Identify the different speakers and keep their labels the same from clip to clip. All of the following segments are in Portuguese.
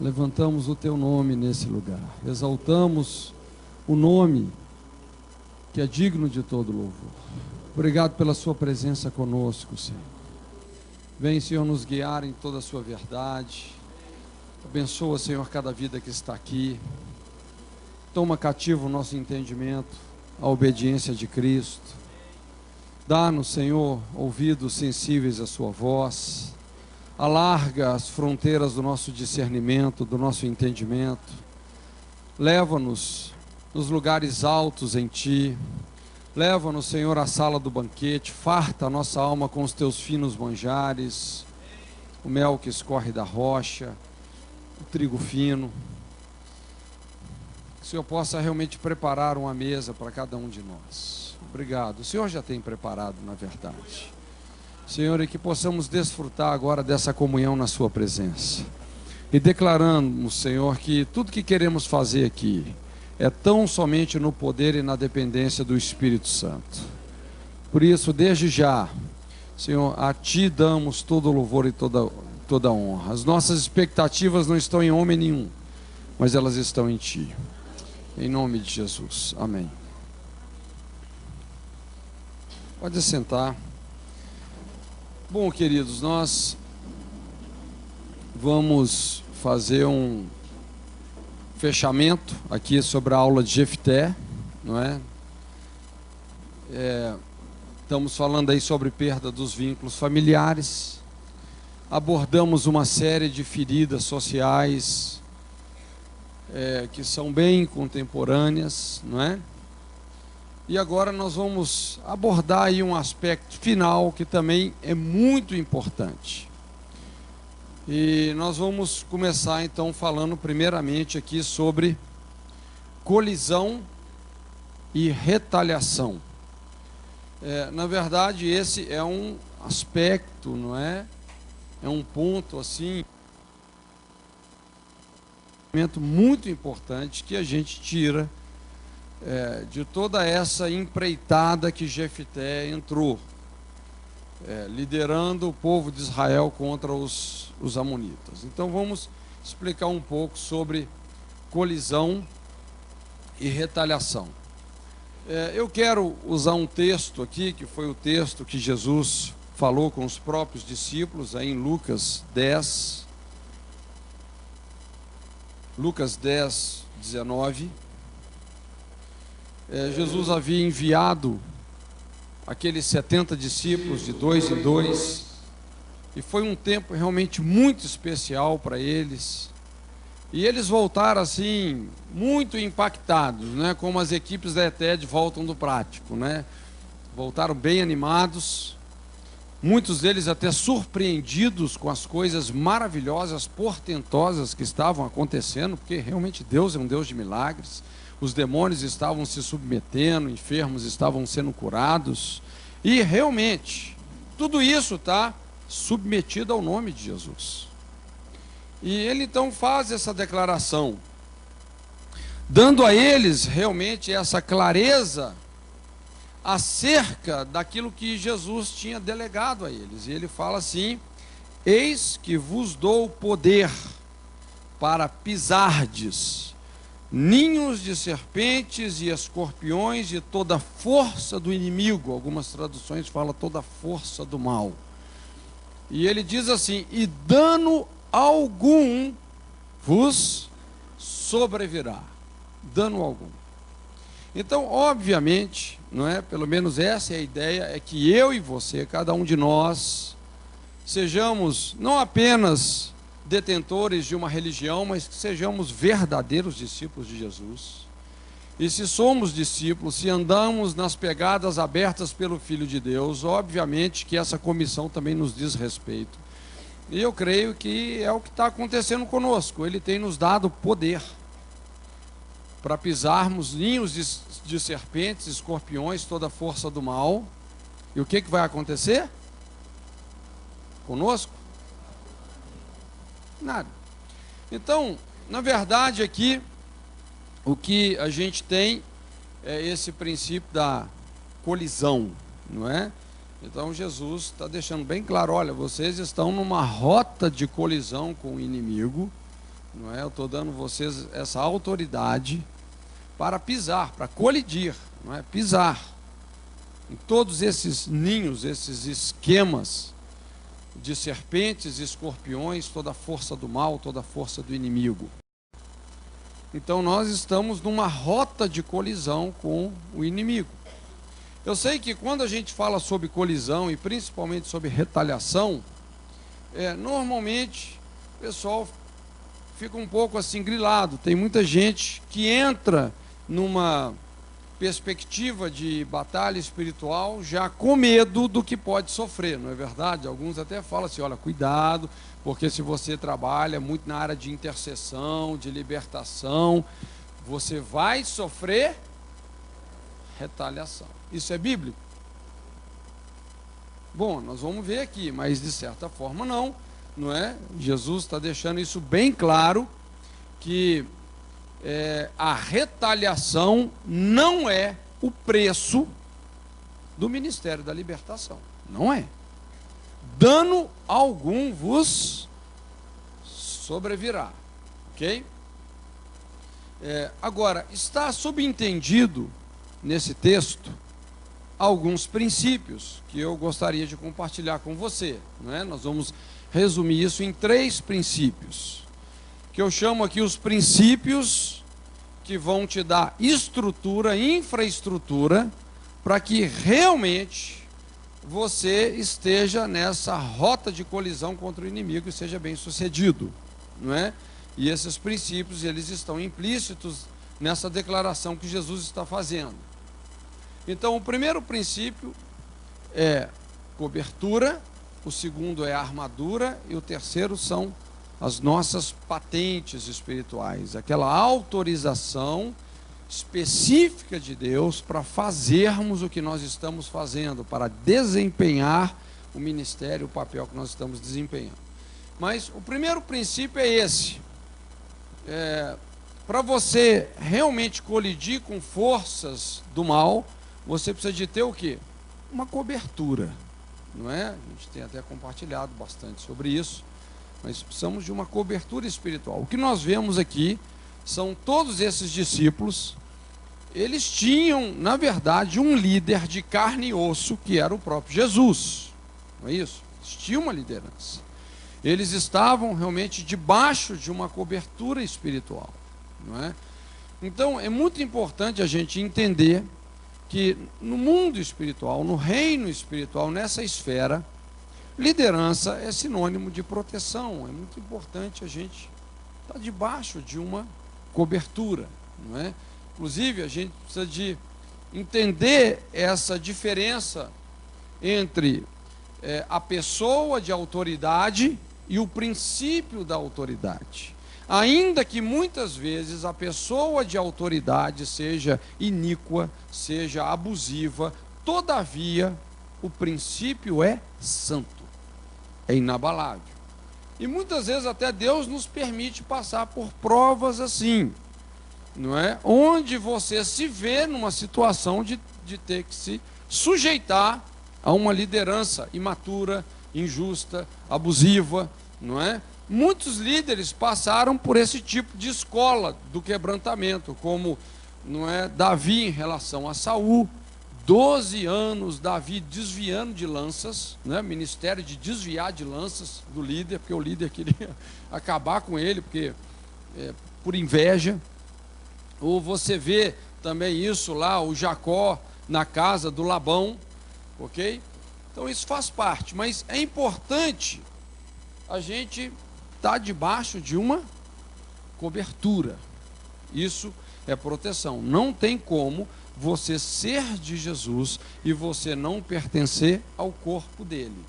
Speaker 1: levantamos o Teu nome nesse lugar, exaltamos o nome que é digno de todo louvor. Obrigado pela Sua presença conosco, Senhor. Vem, Senhor, nos guiar em toda a Sua verdade. Abençoa, Senhor, cada vida que está aqui. Toma cativo o nosso entendimento, a obediência de Cristo. Dá-nos, Senhor, ouvidos sensíveis à Sua voz. Alarga as fronteiras do nosso discernimento, do nosso entendimento. Leva-nos nos lugares altos em Ti. Leva-nos, Senhor, à sala do banquete. Farta a nossa alma com os Teus finos manjares, o mel que escorre da rocha, o trigo fino. Que o Senhor possa realmente preparar uma mesa para cada um de nós. Obrigado. O Senhor já tem preparado, na verdade. Senhor, e que possamos desfrutar agora dessa comunhão na Sua presença. E declaramos, Senhor, que tudo que queremos fazer aqui é tão somente no poder e na dependência do Espírito Santo. Por isso, desde já, Senhor, a Ti damos todo o louvor e toda a honra. As nossas expectativas não estão em homem nenhum, mas elas estão em Ti. Em nome de Jesus. Amém. Pode sentar. Bom, queridos, nós vamos fazer um fechamento aqui sobre a aula de Jefté, não é? Estamos falando aí sobre perda dos vínculos familiares. Abordamos uma série de feridas sociais que são bem contemporâneas, não é? E agora nós vamos abordar aí um aspecto final que também é muito importante. E nós vamos começar então falando primeiramente aqui sobre colisão e retaliação. Na verdade, esse é um aspecto, não é? É um ponto assim, muito importante que a gente tira de toda essa empreitada que Jefté entrou, liderando o povo de Israel contra os amonitas. Então vamos explicar um pouco sobre colisão e retaliação. Eu quero usar um texto aqui, que foi o texto que Jesus falou com os próprios discípulos, aí em Lucas 10, 19. Jesus havia enviado aqueles 70 discípulos de 2 em 2, e foi um tempo realmente muito especial para eles, e eles voltaram assim, muito impactados, né? Como as equipes da ETED voltam do prático, né? Voltaram bem animados, muitos deles até surpreendidos com as coisas maravilhosas, portentosas que estavam acontecendo, porque realmente Deus é um Deus de milagres. Os demônios estavam se submetendo, enfermos estavam sendo curados, e realmente tudo isso está submetido ao nome de Jesus. E ele então faz essa declaração, dando a eles realmente essa clareza acerca daquilo que Jesus tinha delegado a eles. E ele fala assim: eis que vos dou poder para pisardes ninhos de serpentes e escorpiões e toda a força do inimigo. Algumas traduções falam toda a força do mal. E ele diz assim: e dano algum vos sobrevirá. Dano algum. Então, obviamente, não é? Pelo menos essa é a ideia, é que eu e você, cada um de nós, sejamos não apenas detentores de uma religião, mas que sejamos verdadeiros discípulos de Jesus. E se somos discípulos, se andamos nas pegadas abertas pelo Filho de Deus, obviamente que essa comissão também nos diz respeito. E eu creio que é o que está acontecendo conosco. Ele tem nos dado poder para pisarmos ninhos de serpentes, escorpiões, toda a força do mal. E o que vai acontecer conosco? Nada. Então, na verdade aqui, o que a gente tem é esse princípio da colisão, não é? Então Jesus está deixando bem claro: olha, vocês estão numa rota de colisão com o inimigo, não é? Eu estou dando a vocês essa autoridade para pisar, para colidir, não é? Pisar em todos esses ninhos, esses esquemas de serpentes, escorpiões, toda a força do mal, toda a força do inimigo. Então nós estamos numa rota de colisão com o inimigo. Eu sei que quando a gente fala sobre colisão e principalmente sobre retaliação, normalmente o pessoal fica um pouco assim grilado. Tem muita gente que entra numa perspectiva de batalha espiritual já com medo do que pode sofrer, não é verdade? Alguns até falam assim, olha, cuidado, porque se você trabalha muito na área de intercessão, de libertação, você vai sofrer retaliação. Isso é bíblico? Bom, nós vamos ver aqui, mas de certa forma não é? Jesus está deixando isso bem claro, que a retaliação não é o preço do ministério da libertação. Não é. Dano algum vos sobrevirá. Ok? Agora, está subentendido nesse texto alguns princípios que eu gostaria de compartilhar com você. Não é? Nós vamos resumir isso em 3 princípios, que eu chamo aqui os princípios que vão te dar estrutura, infraestrutura, para que realmente você esteja nessa rota de colisão contra o inimigo e seja bem sucedido, não é? E esses princípios, eles estão implícitos nessa declaração que Jesus está fazendo. Então, o primeiro princípio é cobertura, o segundo é armadura e o terceiro são as nossas patentes espirituais, aquela autorização específica de Deus para fazermos o que nós estamos fazendo, para desempenhar o ministério, o papel que nós estamos desempenhando. Mas o primeiro princípio é esse. Para você realmente colidir com forças do mal, você precisa de ter o quê? Uma cobertura, não é? A gente tem até compartilhado bastante sobre isso, mas precisamos de uma cobertura espiritual. O que nós vemos aqui são todos esses discípulos, eles tinham, na verdade, um líder de carne e osso, que era o próprio Jesus, não é isso? Eles tinham uma liderança. Eles estavam realmente debaixo de uma cobertura espiritual, não é? Então, é muito importante a gente entender que no mundo espiritual, no reino espiritual, nessa esfera, liderança é sinônimo de proteção. É muito importante a gente estar debaixo de uma cobertura, não é? Inclusive, a gente precisa de entender essa diferença entre a pessoa de autoridade e o princípio da autoridade. Ainda que muitas vezes a pessoa de autoridade seja iníqua, seja abusiva, todavia o princípio é santo, é inabalável. E muitas vezes até Deus nos permite passar por provas assim, não é? Onde você se vê numa situação de ter que se sujeitar a uma liderança imatura, injusta, abusiva, não é? Muitos líderes passaram por esse tipo de escola do quebrantamento, como, não é, Davi em relação a Saul, 12 anos Davi desviando de lanças, né, ministério de desviar de lanças do líder, porque o líder queria acabar com ele, porque por inveja. Ou você vê também isso lá, o Jacó na casa do Labão, ok? Então isso faz parte, mas é importante a gente estar debaixo de uma cobertura. Isso é proteção. Não tem como você ser de Jesus e você não pertencer ao corpo dele,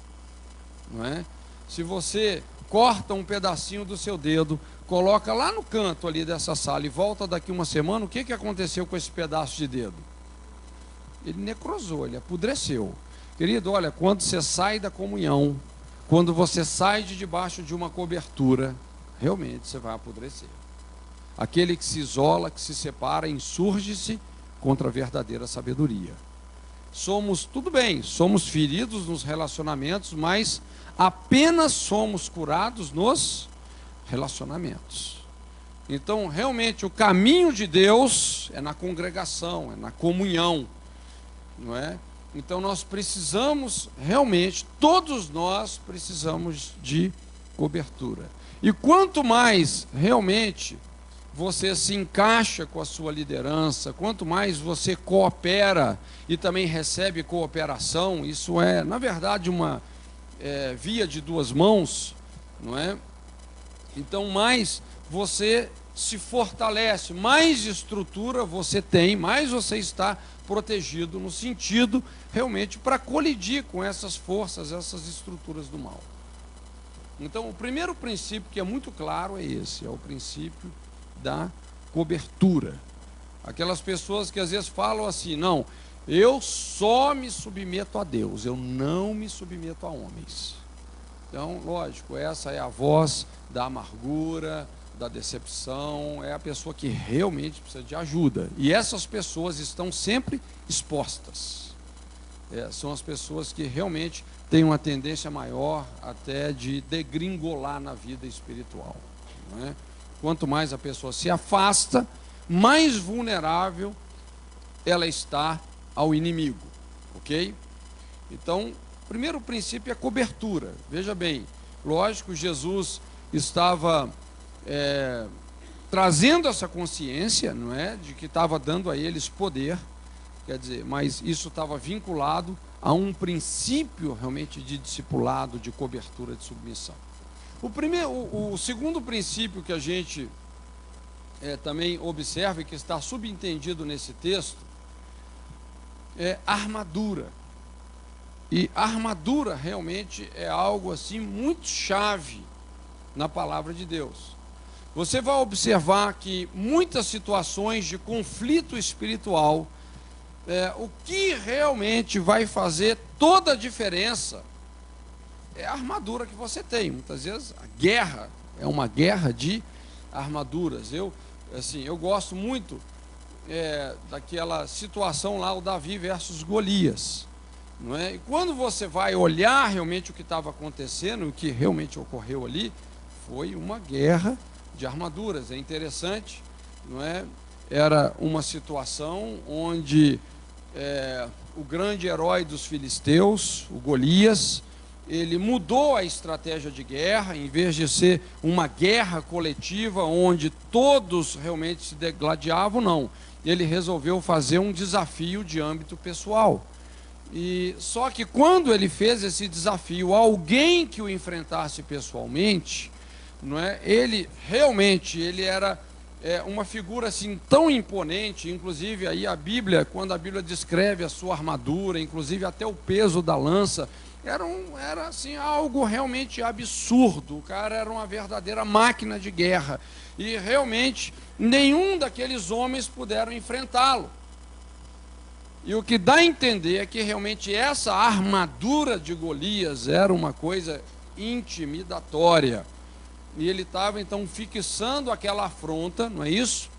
Speaker 1: não é? Se você corta um pedacinho do seu dedo, coloca lá no canto ali dessa sala e volta daqui uma semana, o que aconteceu com esse pedaço de dedo? Ele necrosou, ele apodreceu. Querido, olha, quando você sai da comunhão, quando você sai de debaixo de uma cobertura, realmente você vai apodrecer. Aquele que se isola, que se separa, insurge-se contra a verdadeira sabedoria. Somos, tudo bem, somos feridos nos relacionamentos, mas apenas somos curados nos relacionamentos. Então, realmente, o caminho de Deus é na congregação, é na comunhão, não é? Então, nós precisamos, realmente, todos nós precisamos de cobertura. E quanto mais, realmente, você se encaixa com a sua liderança, quanto mais você coopera e também recebe cooperação, isso é, na verdade, uma via de duas mãos, não é? Então, mais você se fortalece, mais estrutura você tem, mais você está protegido no sentido, realmente, para colidir com essas forças, essas estruturas do mal. Então, o primeiro princípio que é muito claro é esse, é o princípio da cobertura. Aquelas pessoas que às vezes falam assim, não, eu só me submeto a Deus, eu não me submeto a homens. Então, lógico, essa é a voz da amargura, da decepção, é a pessoa que realmente precisa de ajuda. E essas pessoas estão sempre expostas. São as pessoas que realmente têm uma tendência maior até de degringolar na vida espiritual, não é? Quanto mais a pessoa se afasta, mais vulnerável ela está ao inimigo, ok? Então, o primeiro princípio é cobertura. Veja bem, lógico, Jesus estava trazendo essa consciência, não é, de que estava dando a eles poder, quer dizer, mas isso estava vinculado a um princípio realmente de discipulado, de cobertura, de submissão. O segundo princípio que a gente também observa e que está subentendido nesse texto é armadura. E armadura realmente é algo assim muito chave na palavra de Deus. Você vai observar que muitas situações de conflito espiritual, o que realmente vai fazer toda a diferença é a armadura que você tem. Muitas vezes a guerra é uma guerra de armaduras. Eu gosto muito daquela situação lá, o Davi versus Golias, não é? E quando você vai olhar realmente o que estava acontecendo, o que realmente ocorreu ali, foi uma guerra de armaduras. É interessante, não é? Era uma situação onde o grande herói dos filisteus, o Golias, ele mudou a estratégia de guerra. Em vez de ser uma guerra coletiva onde todos realmente se degladiavam, não. Ele resolveu fazer um desafio de âmbito pessoal. E só que quando ele fez esse desafio, alguém que o enfrentasse pessoalmente, não é? Ele era uma figura assim tão imponente. Inclusive aí a Bíblia, quando a Bíblia descreve a sua armadura, inclusive até o peso da lança, era assim algo realmente absurdo. O cara era uma verdadeira máquina de guerra e realmente nenhum daqueles homens puderam enfrentá-lo. E o que dá a entender é que realmente essa armadura de Golias era uma coisa intimidatória. E ele estava então fixando aquela afronta, não é isso?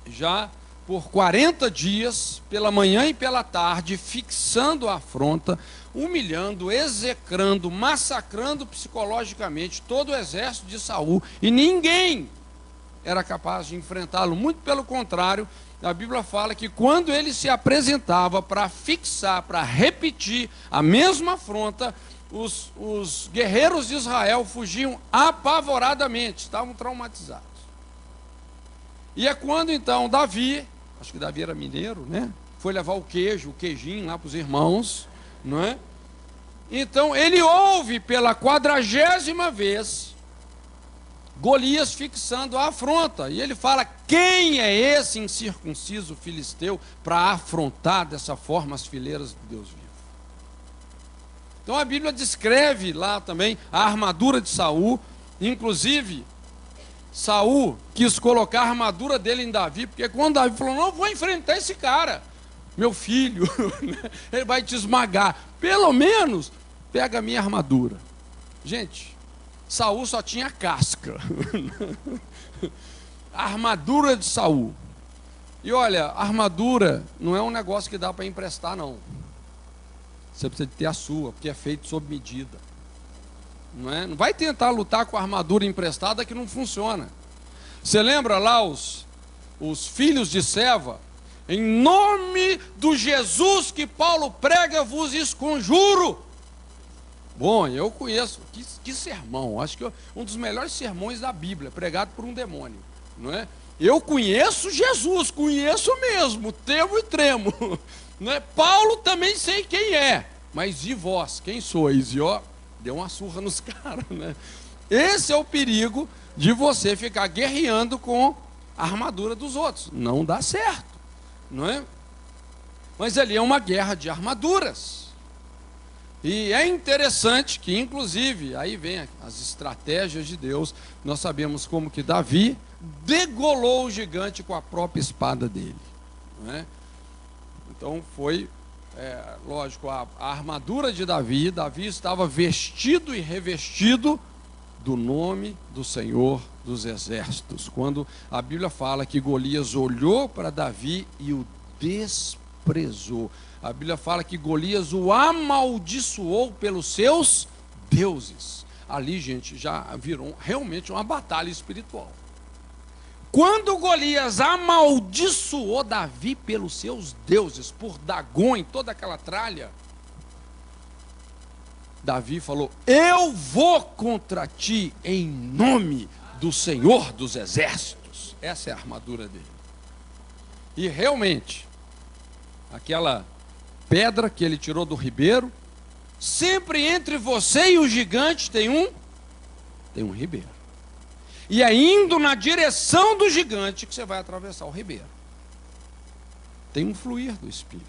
Speaker 1: Já por 40 dias, pela manhã e pela tarde, fixando a afronta, humilhando, execrando, massacrando psicologicamente todo o exército de Saul, e ninguém era capaz de enfrentá-lo. Muito pelo contrário, a Bíblia fala que quando ele se apresentava para fixar, para repetir a mesma afronta, os guerreiros de Israel fugiam apavoradamente, estavam traumatizados. E é quando então Davi, acho que Davi era mineiro, né? Foi levar o queijinho lá para os irmãos, não é? Então ele ouve pela 40ª vez Golias fixando a afronta, e ele fala: quem é esse incircunciso filisteu para afrontar dessa forma as fileiras do Deus vivo? Então a Bíblia descreve lá também a armadura de Saul. Inclusive Saul quis colocar a armadura dele em Davi, porque quando Davi falou: não, vou enfrentar esse cara, meu filho, ele vai te esmagar, pelo menos pega a minha armadura. Gente, Saul só tinha casca. A armadura de Saul. E olha, a armadura não é um negócio que dá para emprestar, não. Você precisa ter a sua, porque é feito sob medida. Não vai tentar lutar com a armadura emprestada que não funciona. Você lembra lá os filhos de Seva? Em nome do Jesus que Paulo prega, vos esconjuro. Bom, eu conheço, que sermão, acho que um dos melhores sermões da Bíblia, pregado por um demônio, não é? Eu conheço Jesus, conheço mesmo, temo e tremo, não é? Paulo também sei quem é, mas e vós, quem sois? E ó, deu uma surra nos caras, né? Esse é o perigo de você ficar guerreando com a armadura dos outros, não dá certo, não é? Mas ali é uma guerra de armaduras. E é interessante que, inclusive, aí vem as estratégias de Deus. Nós sabemos como que Davi degolou o gigante com a própria espada dele, não é? Então foi, lógico, a armadura de Davi. Davi estava vestido e revestido do nome do Senhor dos Exércitos. Quando a Bíblia fala que Golias olhou para Davi e o desprezou. A Bíblia fala que Golias o amaldiçoou pelos seus deuses. Ali, gente, já virou realmente uma batalha espiritual. Quando Golias amaldiçoou Davi pelos seus deuses, por Dagon, toda aquela tralha, Davi falou: eu vou contra ti em nome do Senhor dos Exércitos. Essa é a armadura dele. E realmente, aquela pedra que ele tirou do ribeiro, sempre entre você e o gigante tem um ribeiro. E é indo na direção do gigante que você vai atravessar o ribeiro. Tem um fluir do Espírito,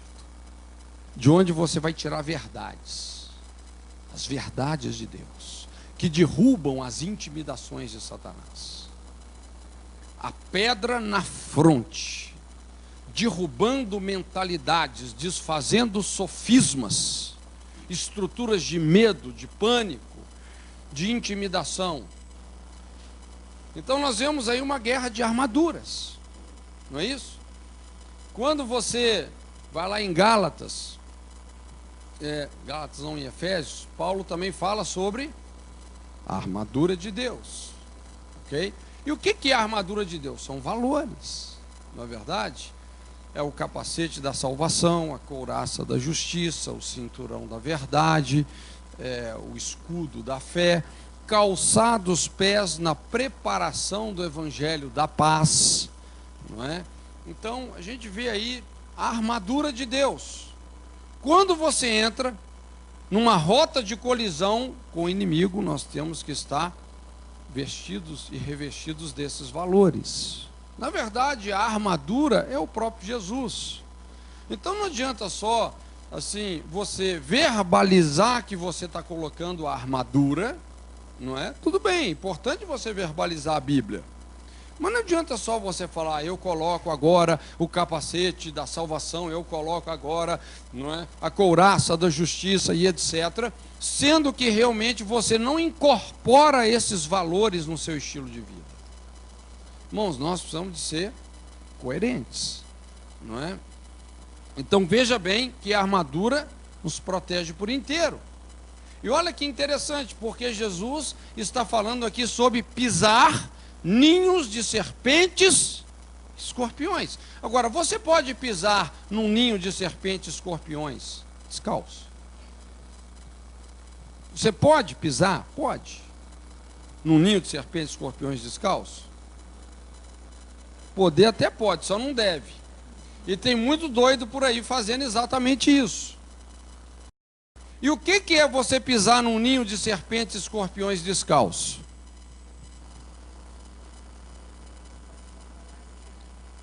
Speaker 1: de onde você vai tirar verdades, as verdades de Deus, que derrubam as intimidações de Satanás. A pedra na fronte, derrubando mentalidades, desfazendo sofismas, estruturas de medo, de pânico, de intimidação. Então nós vemos aí uma guerra de armaduras, não é isso? Quando você vai lá em Gálatas, Gálatas não, em Efésios, Paulo também fala sobre a armadura de Deus, ok? E o que é a armadura de Deus? São valores, não é verdade? É o capacete da salvação, a couraça da justiça, o cinturão da verdade, o escudo da fé, calçar os pés na preparação do evangelho da paz, não é? Então, a gente vê aí a armadura de Deus. Quando você entra numa rota de colisão com o inimigo, nós temos que estar vestidos e revestidos desses valores. Na verdade, a armadura é o próprio Jesus. Então não adianta só, assim, você verbalizar que você está colocando a armadura, não é? Tudo bem, é importante você verbalizar a Bíblia. Mas não adianta só você falar: eu coloco agora o capacete da salvação, eu coloco agora, não é, a couraça da justiça e etc., sendo que realmente você não incorpora esses valores no seu estilo de vida. Irmãos, nós precisamos de ser coerentes, não é? Então veja bem que a armadura nos protege por inteiro. E olha que interessante, porque Jesus está falando aqui sobre pisar ninhos de serpentes, escorpiões. Agora, você pode pisar num ninho de serpentes, escorpiões, descalço? Você pode pisar? Pode. Num ninho de serpentes, escorpiões, descalço? Poder até pode, só não deve. E tem muito doido por aí fazendo exatamente isso. E o que é você pisar num ninho de serpentes e escorpiões descalço?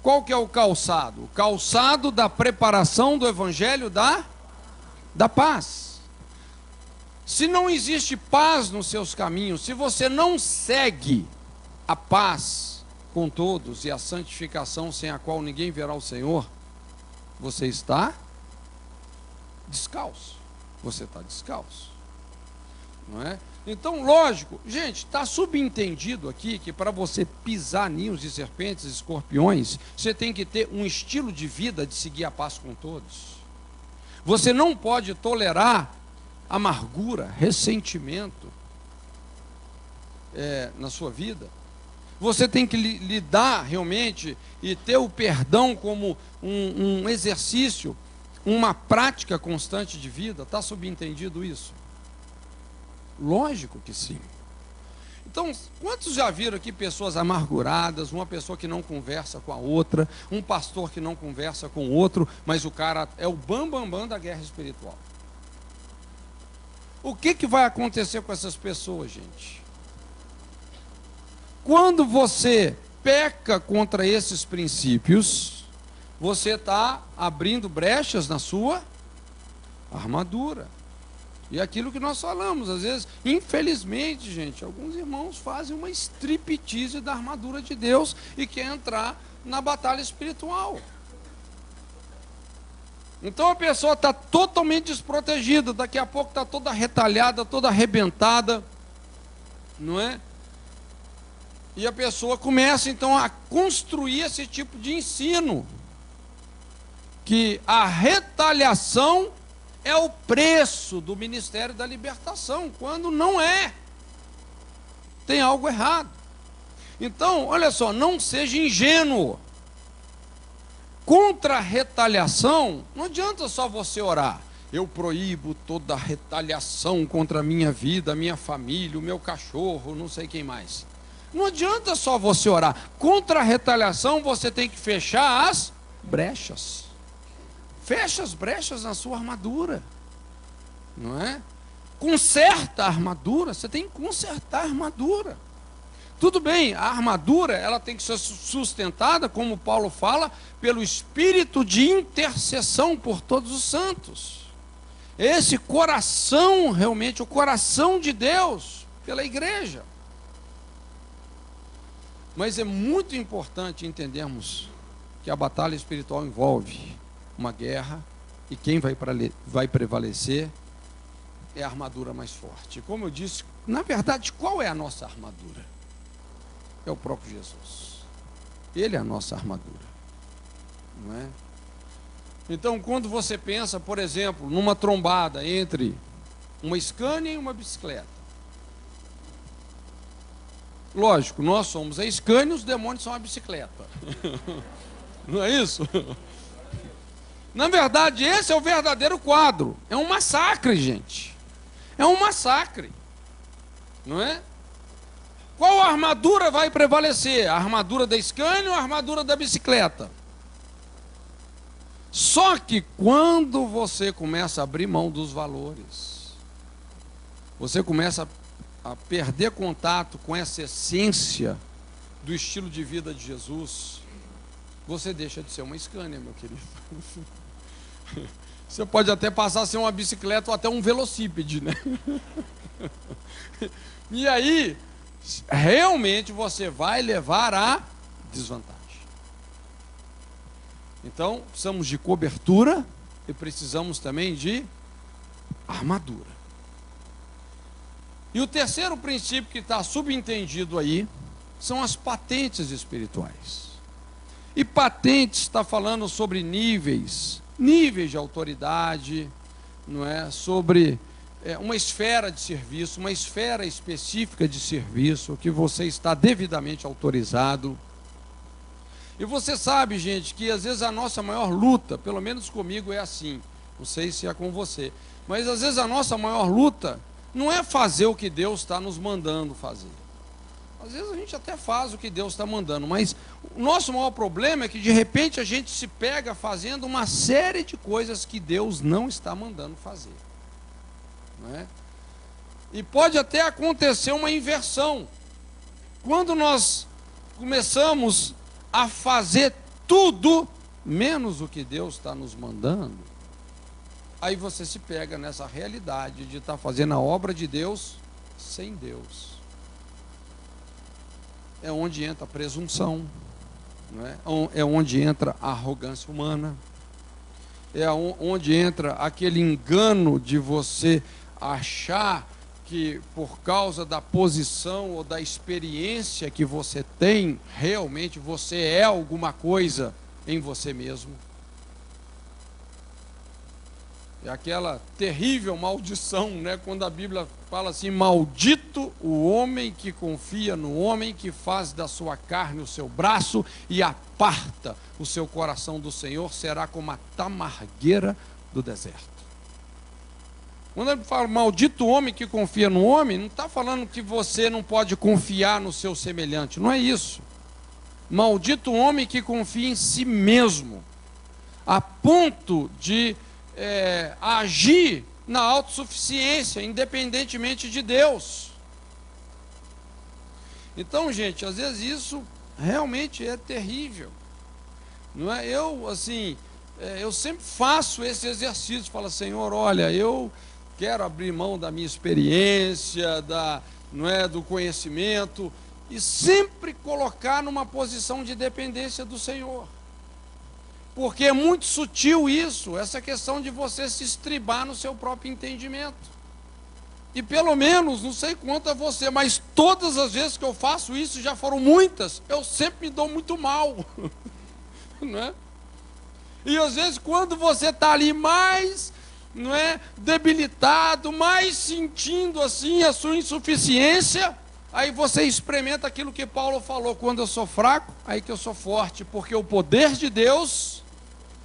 Speaker 1: Qual que é o calçado? O calçado da preparação do evangelho da paz. Se não existe paz nos seus caminhos, se você não segue a paz com todos e a santificação sem a qual ninguém verá o Senhor, você está descalço. Você está descalço, não é? Então, lógico, gente, está subentendido aqui que para você pisar ninhos de serpentes e escorpiões, você tem que ter um estilo de vida de seguir a paz com todos. Você não pode tolerar amargura, ressentimento na sua vida. Você tem que lidar realmente e ter o perdão como um exercício, uma prática constante de vida. Está subentendido isso? Lógico que sim. Então, quantos já viram aqui pessoas amarguradas, uma pessoa que não conversa com a outra, um pastor que não conversa com o outro, mas o cara é o bambambam da guerra espiritual? O que vai acontecer com essas pessoas, gente? Quando você peca contra esses princípios, você está abrindo brechas na sua armadura. E aquilo que nós falamos, às vezes, infelizmente, gente, alguns irmãos fazem uma striptease da armadura de Deus e quer entrar na batalha espiritual. Então a pessoa está totalmente desprotegida, daqui a pouco está toda retalhada, toda arrebentada, não é? E a pessoa começa então a construir esse tipo de ensino, que a retaliação é o preço do ministério da libertação, quando não é. Tem algo errado. Então, olha só, não seja ingênuo. Contra a retaliação, não adianta só você orar. Eu proíbo toda a retaliação contra a minha vida, a minha família, o meu cachorro, não sei quem mais. Não adianta só você orar. Contra a retaliação, você tem que fechar as brechas. Fecha as brechas na sua armadura. Não é? Conserta a armadura. Você tem que consertar a armadura. Tudo bem, a armadura ela tem que ser sustentada, como Paulo fala, pelo espírito de intercessão por todos os santos. Esse coração, realmente, o coração de Deus, pela igreja. Mas é muito importante entendermos que a batalha espiritual envolve uma guerra, e quem vai prevalecer é a armadura mais forte. Como eu disse, na verdade, qual é a nossa armadura? É o próprio Jesus. Ele é a nossa armadura, não é? Então, quando você pensa, por exemplo, numa trombada entre uma Scania e uma bicicleta, lógico, nós somos a Scania e os demônios são a bicicleta. Não é isso? Na verdade, esse é o verdadeiro quadro. É um massacre, gente. É um massacre. Não é? Qual armadura vai prevalecer? A armadura da Scania ou a armadura da bicicleta? Só que quando você começa a abrir mão dos valores, você começa a perder contato com essa essência do estilo de vida de Jesus, você deixa de ser uma Scania, meu querido. Você pode até passar a ser uma bicicleta ou até um velocípede, né? E aí, realmente você vai levar a desvantagem. Então, precisamos de cobertura e precisamos também de armadura. E o terceiro princípio que está subentendido aí são as patentes espirituais. E patentes está falando sobre níveis de autoridade, não é? Sobre uma esfera de serviço, uma esfera específica de serviço que você está devidamente autorizado. E você sabe, gente, que às vezes a nossa maior luta, pelo menos comigo é assim, não sei se é com você, mas às vezes a nossa maior luta não é fazer o que Deus está nos mandando fazer. Às vezes a gente até faz o que Deus está mandando, mas o nosso maior problema é que de repente a gente se pega fazendo uma série de coisas que Deus não está mandando fazer. Não é? E pode até acontecer uma inversão. Quando nós começamos a fazer tudo menos o que Deus está nos mandando, aí você se pega nessa realidade de estar fazendo a obra de Deus sem Deus. É onde entra a presunção, não é? É onde entra a arrogância humana, é onde entra aquele engano de você achar que por causa da posição ou da experiência que você tem, realmente você é alguma coisa em você mesmo. É aquela terrível maldição, né? Quando a Bíblia fala assim: maldito o homem que confia no homem, que faz da sua carne o seu braço e aparta o seu coração do Senhor, será como a tamargueira do deserto. Quando ele fala maldito o homem que confia no homem, não está falando que você não pode confiar no seu semelhante, não é isso. Maldito o homem que confia em si mesmo, a ponto de agir na autossuficiência, independentemente de Deus. Então, gente, às vezes isso realmente é terrível, não é? Eu sempre faço esse exercício, falo: Senhor, olha, eu quero abrir mão da minha experiência, do conhecimento, e sempre colocar numa posição de dependência do Senhor. Porque é muito sutil isso, essa questão de você se estribar no seu próprio entendimento. E pelo menos, não sei quanto a você, mas todas as vezes que eu faço isso, já foram muitas, eu sempre me dou muito mal. Não é? E às vezes quando você está ali mais, debilitado, mais sentindo assim a sua insuficiência, aí você experimenta aquilo que Paulo falou: quando eu sou fraco, aí que eu sou forte, porque o poder de Deus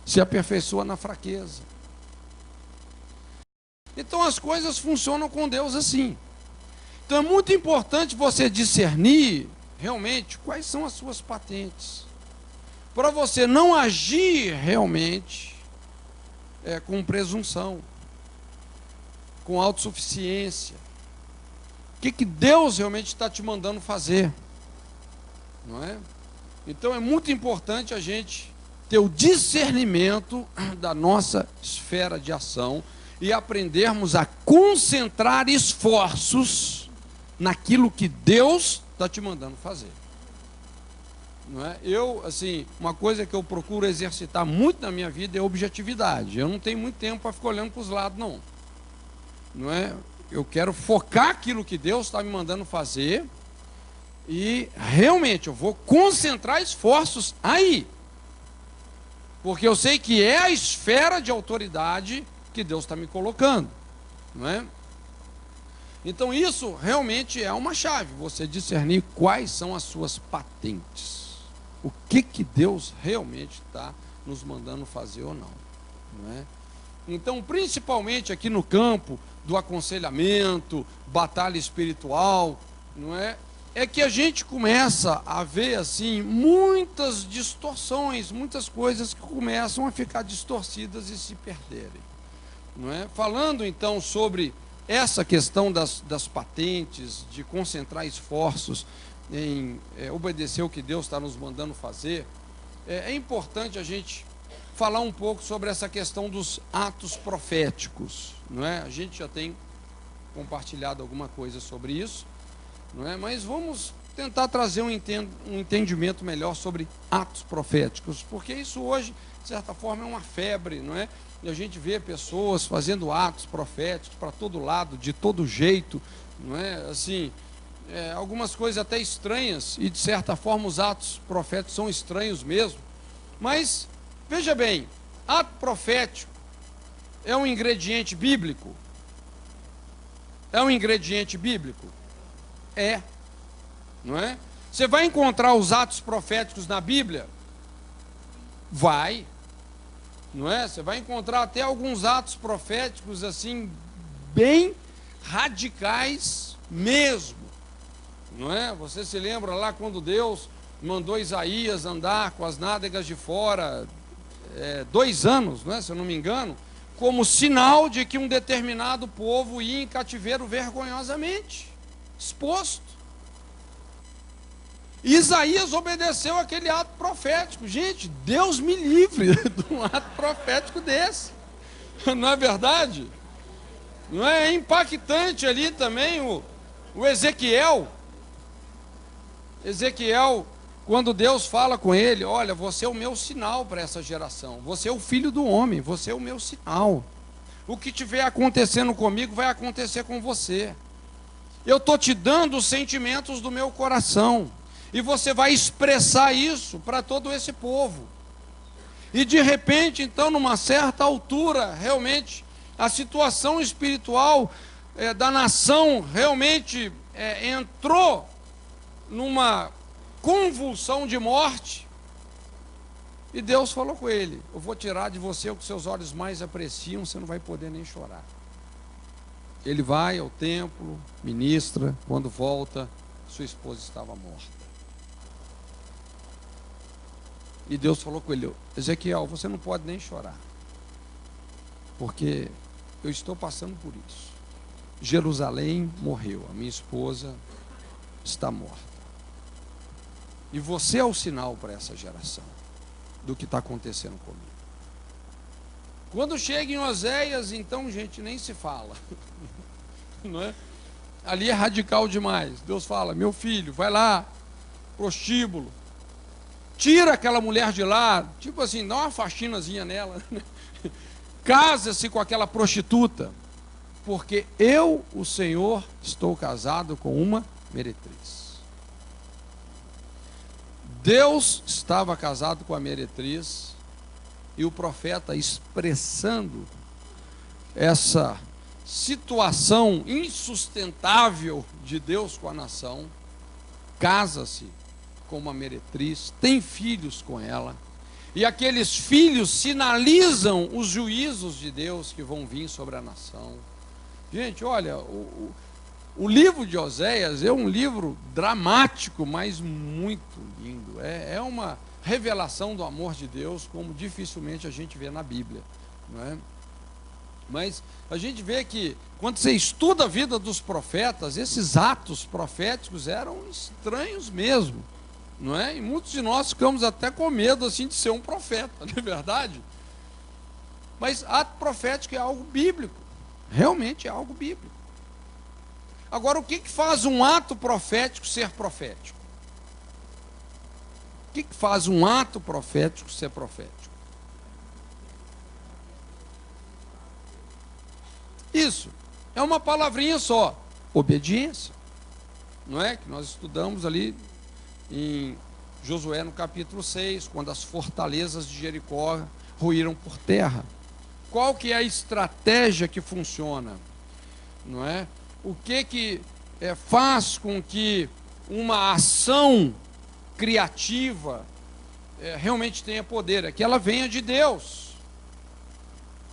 Speaker 1: se aperfeiçoa na fraqueza. Então as coisas funcionam com Deus assim. Então é muito importante você discernir realmente quais são as suas patentes, para você não agir realmente com presunção, com autossuficiência. O que Deus realmente está te mandando fazer, não é? Então é muito importante a gente ter o discernimento da nossa esfera de ação e aprendermos a concentrar esforços naquilo que Deus está te mandando fazer. Não é? Uma coisa que eu procuro exercitar muito na minha vida é objetividade. Eu não tenho muito tempo para ficar olhando para os lados, não é? Eu quero focar aquilo que Deus está me mandando fazer e realmente eu vou concentrar esforços aí. Porque eu sei que é a esfera de autoridade que Deus está me colocando, não é? Então isso realmente é uma chave, você discernir quais são as suas patentes. O que Deus realmente está nos mandando fazer ou não, não é? Então, principalmente aqui no campo do aconselhamento, batalha espiritual, não é? É que a gente começa a ver assim muitas distorções, muitas coisas que começam a ficar distorcidas e se perderem, não é? Falando então sobre essa questão das patentes, de concentrar esforços em obedecer o que Deus está nos mandando fazer, é importante a gente falar um pouco sobre essa questão dos atos proféticos, não é? A gente já tem compartilhado alguma coisa sobre isso, não é? Mas vamos tentar trazer um entendimento melhor sobre atos proféticos, porque isso hoje, de certa forma, é uma febre, não é? E a gente vê pessoas fazendo atos proféticos para todo lado, de todo jeito, não é? Assim, algumas coisas até estranhas, e de certa forma os atos proféticos são estranhos mesmo. Mas, veja bem, ato profético é um ingrediente bíblico? É um ingrediente bíblico? É, não é? Você vai encontrar os atos proféticos na Bíblia? Vai, não é? Você vai encontrar até alguns atos proféticos assim, bem radicais mesmo, não é? Você se lembra lá quando Deus mandou Isaías andar com as nádegas de fora 2 anos, não é? Se eu não me engano, como sinal de que um determinado povo ia em cativeiro vergonhosamente exposto. Isaías obedeceu aquele ato profético. Gente, Deus me livre de um ato profético desse. Não é verdade? Não é impactante ali também o Ezequiel? Ezequiel, quando Deus fala com ele: olha, você é o meu sinal para essa geração, você é o filho do homem, você é o meu sinal. O que estiver acontecendo comigo vai acontecer com você. Eu estou te dando os sentimentos do meu coração, e você vai expressar isso para todo esse povo. E de repente, então, numa certa altura, realmente, a situação espiritual da nação realmente entrou numa convulsão de morte, e Deus falou com ele: eu vou tirar de você o que seus olhos mais apreciam, você não vai poder nem chorar. Ele vai ao templo, ministra, quando volta, sua esposa estava morta. E Deus falou com ele: Ezequiel, você não pode nem chorar, porque eu estou passando por isso. Jerusalém morreu, a minha esposa está morta. E você é o sinal para essa geração do que está acontecendo comigo. Quando chega em Oséias, então, gente, nem se fala. Não é? Ali é radical demais. Deus fala: meu filho, vai lá, prostíbulo, tira aquela mulher de lá, tipo assim, dá uma faxinazinha nela, casa-se com aquela prostituta, porque eu, o Senhor, estou casado com uma meretriz. Deus estava casado com a meretriz, e o profeta, expressando essa situação insustentável de Deus com a nação, casa-se com uma meretriz, tem filhos com ela, e aqueles filhos sinalizam os juízos de Deus que vão vir sobre a nação. Gente, olha, o livro de Oséias é um livro dramático, mas muito lindo. É uma revelação do amor de Deus, como dificilmente a gente vê na Bíblia, não é? Mas a gente vê que, quando você estuda a vida dos profetas, esses atos proféticos eram estranhos mesmo, não é? E muitos de nós ficamos até com medo assim de ser um profeta, não é verdade? Mas ato profético é algo bíblico, realmente é algo bíblico. Agora, o que faz um ato profético ser profético? O que faz um ato profético ser profético? Isso é uma palavrinha só: obediência. Não é? Que nós estudamos ali em Josué no capítulo 6, quando as fortalezas de Jericó ruíram por terra. Qual que é a estratégia que funciona? Não é? O que faz com que uma ação criativa realmente tenha poder? É que ela venha de Deus,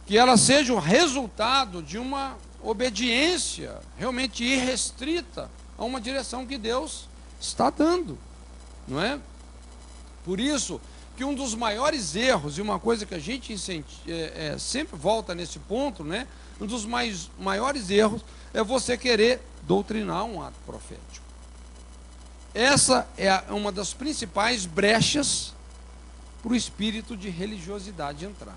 Speaker 1: que ela seja o resultado de uma obediência realmente irrestrita a uma direção que Deus está dando, não é? Por isso que um dos maiores erros, e uma coisa que a gente sempre volta nesse ponto, né? Um dos maiores erros é você querer doutrinar um ato profético. Essa é uma das principais brechas para o espírito de religiosidade entrar,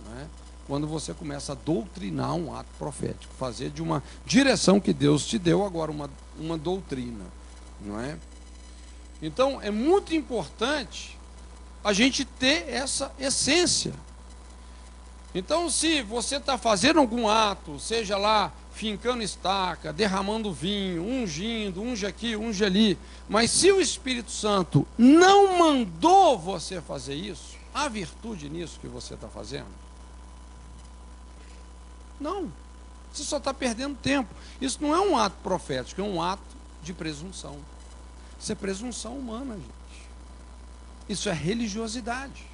Speaker 1: não é? Quando você começa a doutrinar um ato profético, fazer de uma direção que Deus te deu agora uma doutrina, não é? Então é muito importante a gente ter essa essência. Então, se você está fazendo algum ato, seja lá fincando estaca, derramando vinho, ungindo, unge aqui, unge ali, mas se o Espírito Santo não mandou você fazer isso, há virtude nisso que você está fazendo? Não, você só está perdendo tempo. Isso não é um ato profético, é um ato de presunção. Isso é presunção humana, gente. Isso é religiosidade.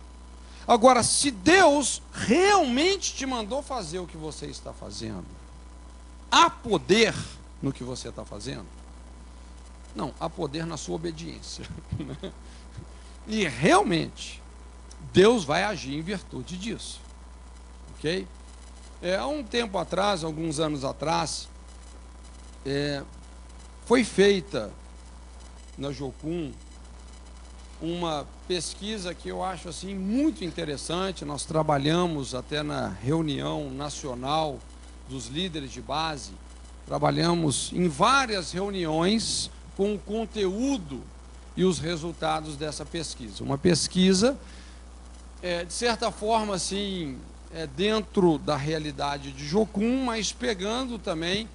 Speaker 1: Agora, se Deus realmente te mandou fazer o que você está fazendo, há poder no que você está fazendo? Não, há poder na sua obediência. E realmente, Deus vai agir em virtude disso. Ok? Há um tempo atrás, alguns anos atrás, foi feita na Jocum uma pesquisa que eu acho assim muito interessante. Nós trabalhamos até na reunião nacional dos líderes de base, trabalhamos em várias reuniões com o conteúdo e os resultados dessa pesquisa. Uma pesquisa, de certa forma, assim, dentro da realidade de Jocum, mas pegando também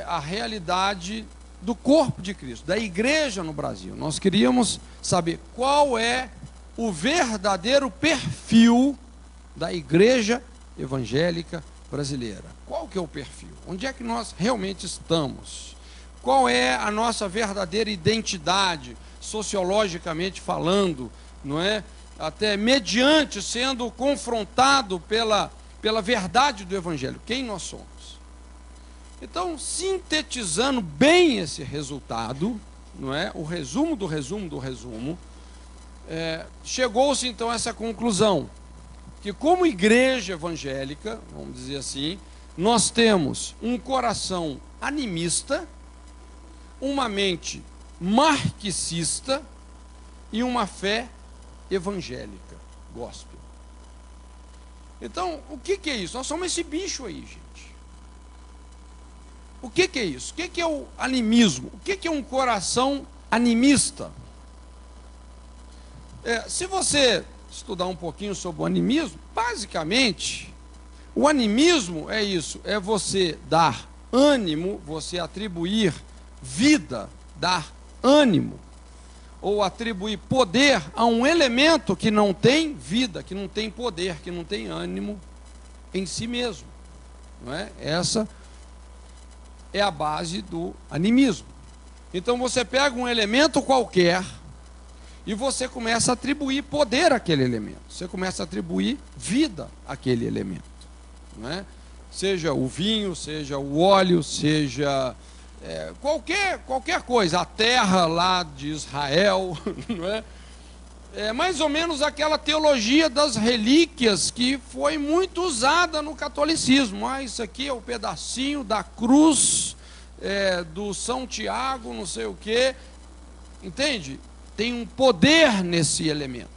Speaker 1: a realidade do corpo de Cristo, da igreja no Brasil. Nós queríamos saber qual é o verdadeiro perfil da igreja evangélica brasileira? Qual que é o perfil? Onde é que nós realmente estamos? Qual é a nossa verdadeira identidade, sociologicamente falando, não é? Até mediante sendo confrontado pela verdade do Evangelho. Quem nós somos? Então, sintetizando bem esse resultado, não é? O resumo do resumo do resumo, chegou-se então a essa conclusão, que como igreja evangélica, vamos dizer assim, nós temos um coração animista, uma mente marxista e uma fé evangélica, gospel. Então, o que é isso? Nós somos esse bicho aí, gente. O que é isso? O que é o animismo? O que é um coração animista? Se você estudar um pouquinho sobre o animismo, basicamente, o animismo é isso, é você dar ânimo, você atribuir vida, dar ânimo, ou atribuir poder a um elemento que não tem vida, que não tem poder, que não tem ânimo em si mesmo. Não é? Essa é a base do animismo. Então você pega um elemento qualquer e você começa a atribuir poder àquele elemento, você começa a atribuir vida àquele elemento, não é? Seja o vinho, seja o óleo, seja qualquer coisa, a terra lá de Israel, não é? É mais ou menos aquela teologia das relíquias que foi muito usada no catolicismo. Isso aqui é o pedacinho da cruz do São Tiago, não sei o quê. Entende? Tem um poder nesse elemento.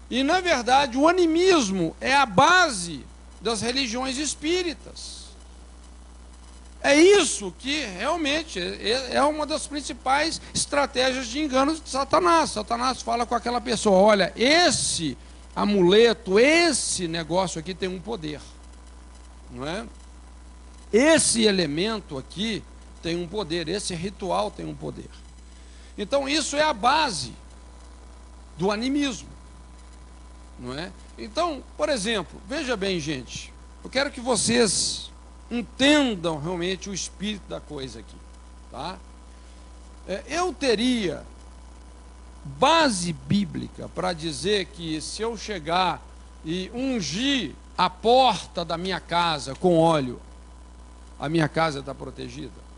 Speaker 1: E, na verdade, o animismo é a base das religiões espíritas. É isso que realmente é uma das principais estratégias de engano de Satanás. Satanás fala com aquela pessoa: olha, esse amuleto, esse negócio aqui tem um poder, não é? Esse elemento aqui tem um poder, esse ritual tem um poder. Então isso é a base do animismo, não é? Então, por exemplo, veja bem, gente, eu quero que vocês entendam realmente o espírito da coisa aqui, tá? Eu teria base bíblica para dizer que se eu chegar e ungir a porta da minha casa com óleo, a minha casa está protegida?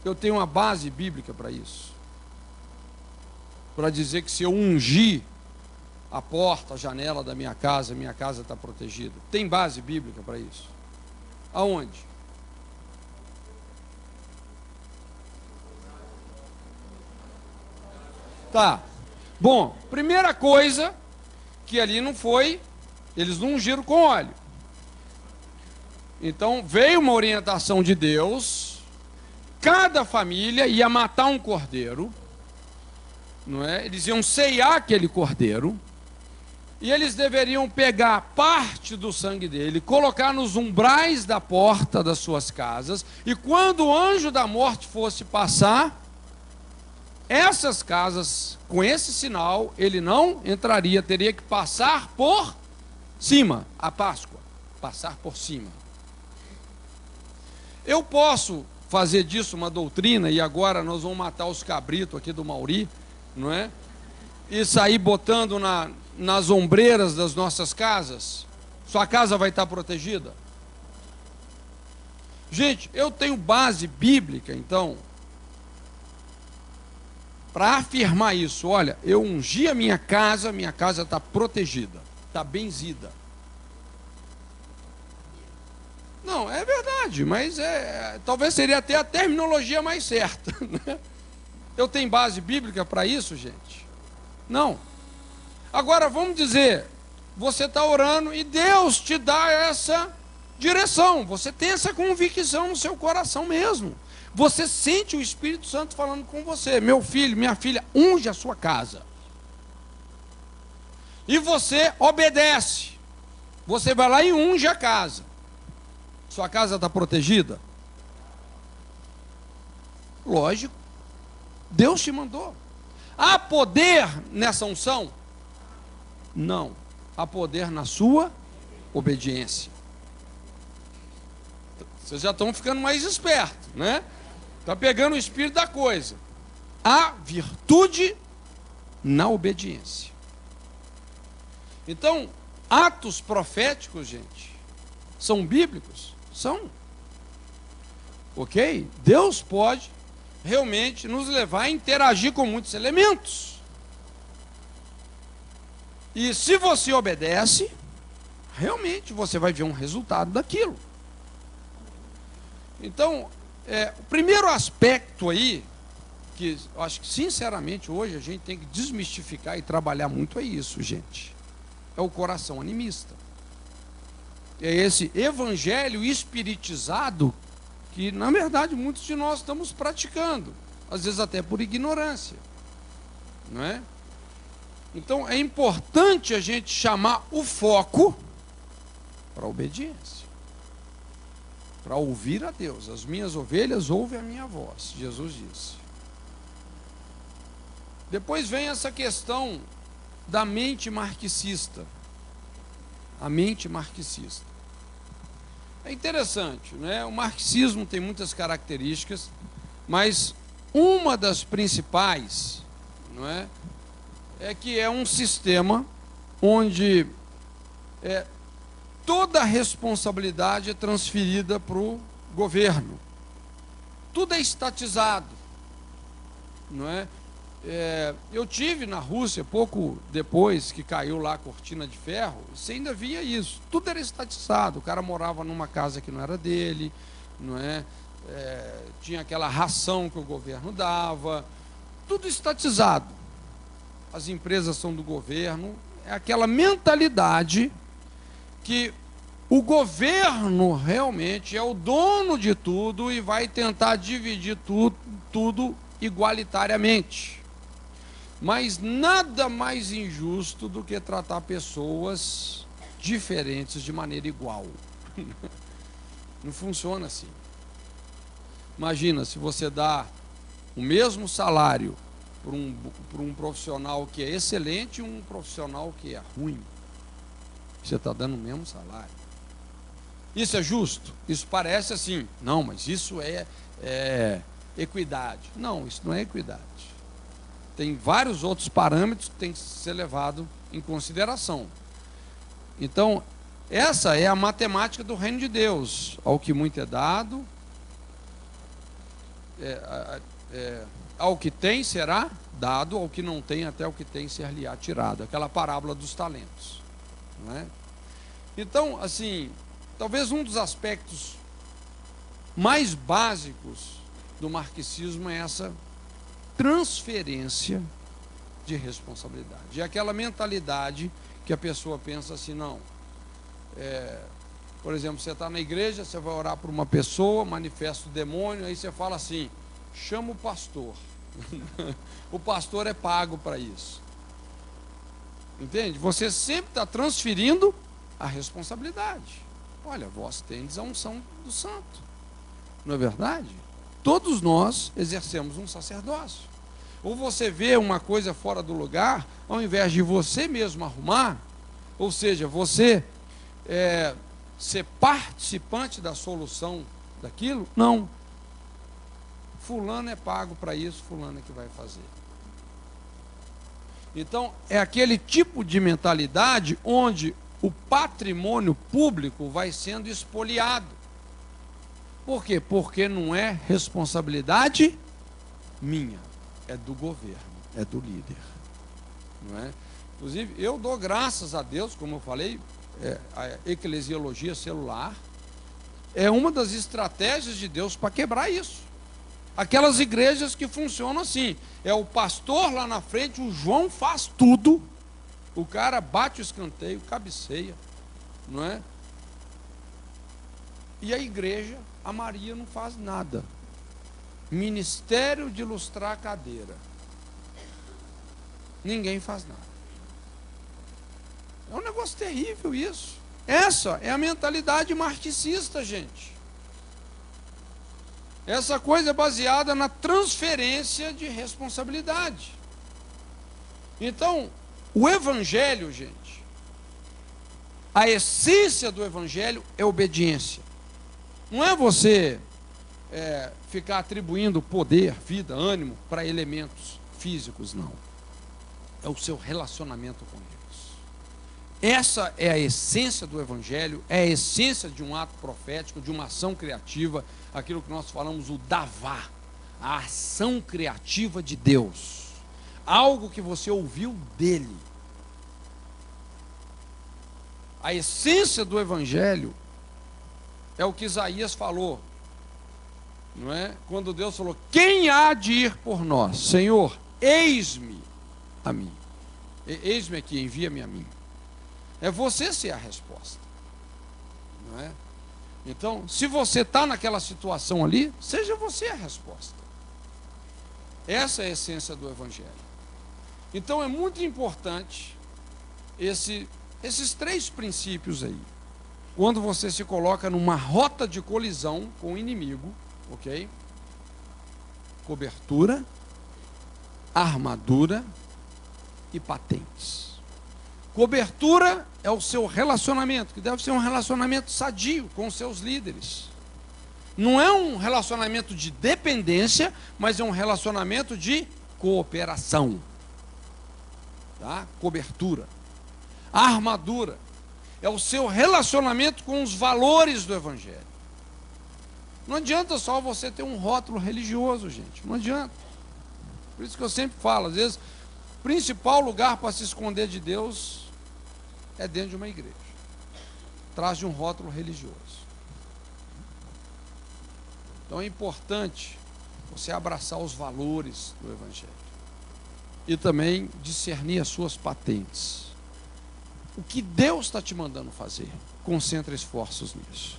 Speaker 1: Eu tenho uma base bíblica para isso, para dizer que se eu ungir a porta, a janela da minha casa está protegida. Tem base bíblica para isso? Aonde? Tá. Bom, primeira coisa, que ali não foi, eles não ungiram com óleo. Então veio uma orientação de Deus, cada família ia matar um cordeiro, não é? Eles iam ceiar aquele cordeiro, e eles deveriam pegar parte do sangue dele, colocar nos umbrais da porta das suas casas, e quando o anjo da morte fosse passar, essas casas, com esse sinal, ele não entraria, teria que passar por cima, a Páscoa, passar por cima. Eu posso fazer disso uma doutrina, e agora nós vamos matar os cabritos aqui do Mauri, não é? E sair botando nas ombreiras das nossas casas, sua casa vai estar protegida? Gente, eu tenho base bíblica, então, para afirmar isso. Olha, eu ungi a minha casa está protegida, está benzida. Não, é verdade, mas talvez seria até a terminologia mais certa, né? Eu tenho base bíblica para isso, gente? Não. Agora, vamos dizer, você está orando e Deus te dá essa direção, você tem essa convicção no seu coração mesmo. Você sente o Espírito Santo falando com você: meu filho, minha filha, unge a sua casa. E você obedece. Você vai lá e unge a casa. Sua casa está protegida? Lógico. Deus te mandou. Há poder nessa unção? Não. Há poder na sua obediência. Vocês já estão ficando mais espertos, né? Está pegando o espírito da coisa. Há virtude na obediência. Então, atos proféticos, gente, são bíblicos? São. Ok? Deus pode realmente nos levar a interagir com muitos elementos. E se você obedece, realmente você vai ver um resultado daquilo. Então, o primeiro aspecto aí, que eu acho que sinceramente hoje a gente tem que desmistificar e trabalhar muito é isso, gente. É o coração animista. É esse evangelho espiritizado que, na verdade, muitos de nós estamos praticando, às vezes até por ignorância, não é? Então, é importante a gente chamar o foco para a obediência, para ouvir a Deus. As minhas ovelhas ouvem a minha voz, Jesus disse. Depois vem essa questão da mente marxista. A mente marxista. É interessante, né? O marxismo tem muitas características, mas uma das principais, não é que é um sistema onde toda a responsabilidade é transferida para o governo. Tudo é estatizado, não é? Eu tive na Rússia, pouco depois que caiu lá a cortina de ferro, você ainda via isso, tudo era estatizado, o cara morava numa casa que não era dele, não é? Tinha aquela ração que o governo dava, tudo estatizado, as empresas são do governo, é aquela mentalidade que o governo realmente é o dono de tudo e vai tentar dividir tudo igualitariamente. Mas nada mais injusto do que tratar pessoas diferentes de maneira igual. Não funciona assim. Imagina, se você dá o mesmo salário para um profissional que é excelente e um profissional que é ruim. Você está dando o mesmo salário. Isso é justo? Isso parece assim. Não, mas isso é equidade. Não, isso não é equidade. Tem vários outros parâmetros que têm que ser levados em consideração. Então, essa é a matemática do reino de Deus. Ao que muito é dado, ao que tem será dado, ao que não tem, até o que tem ser-lhe-á tirado. Aquela parábola dos talentos. Não é? Então, assim, talvez um dos aspectos mais básicos do marxismo é essa transferência de responsabilidade. É aquela mentalidade que a pessoa pensa assim, não, por exemplo, você está na igreja, você vai orar por uma pessoa, manifesta o demônio, aí você fala assim, chama o pastor. O pastor é pago para isso. Entende? Você sempre está transferindo a responsabilidade. Olha, vós tendes a unção do santo. Não é verdade? Todos nós exercemos um sacerdócio. Ou você vê uma coisa fora do lugar, ao invés de você mesmo arrumar, ou seja, você ser participante da solução daquilo, não. Fulano é pago para isso, fulano é que vai fazer. Então, é aquele tipo de mentalidade onde o patrimônio público vai sendo espoliado. Por quê? Porque não é responsabilidade minha, é do governo, é do líder. Não é? Inclusive, eu dou graças a Deus, como eu falei, a eclesiologia celular é uma das estratégias de Deus para quebrar isso. Aquelas igrejas que funcionam assim, é o pastor lá na frente, o João faz tudo, o cara bate o escanteio, cabeceia, não é? E a igreja, a Maria não faz nada. Ministério de lustrar a cadeira. Ninguém faz nada. É um negócio terrível isso. Essa é a mentalidade marxista, gente. Essa coisa é baseada na transferência de responsabilidade. Então, o evangelho, gente, A essência do Evangelho é obediência. Não é você ficar atribuindo poder, vida, ânimo para elementos físicos, não. É o seu relacionamento com Deus. Essa é a essência do Evangelho, é a essência de um ato profético, de uma ação criativa, aquilo que nós falamos, o davá, a ação criativa de Deus. Algo que você ouviu dele. A essência do Evangelho é o que Isaías falou, não é? Quando Deus falou: quem há de ir por nós? Senhor, eis-me a mim. Eis-me aqui, envia-me a mim. É você ser a resposta, não é? Então, se você está naquela situação ali, seja você a resposta. Essa é a essência do Evangelho. Então, é muito importante esses três princípios aí. Quando você se coloca numa rota de colisão com o inimigo, ok? Cobertura, armadura e patentes. Cobertura é o seu relacionamento, que deve ser um relacionamento sadio com os seus líderes. Não é um relacionamento de dependência, mas é um relacionamento de cooperação. Tá? Cobertura. A armadura é o seu relacionamento com os valores do Evangelho. Não adianta só você ter um rótulo religioso, gente. Não adianta. Por isso que eu sempre falo, às vezes, o principal lugar para se esconder de Deus é dentro de uma igreja. Atrás de um rótulo religioso. Então é importante você abraçar os valores do Evangelho. E também discernir as suas patentes. O que Deus está te mandando fazer, concentra esforços nisso.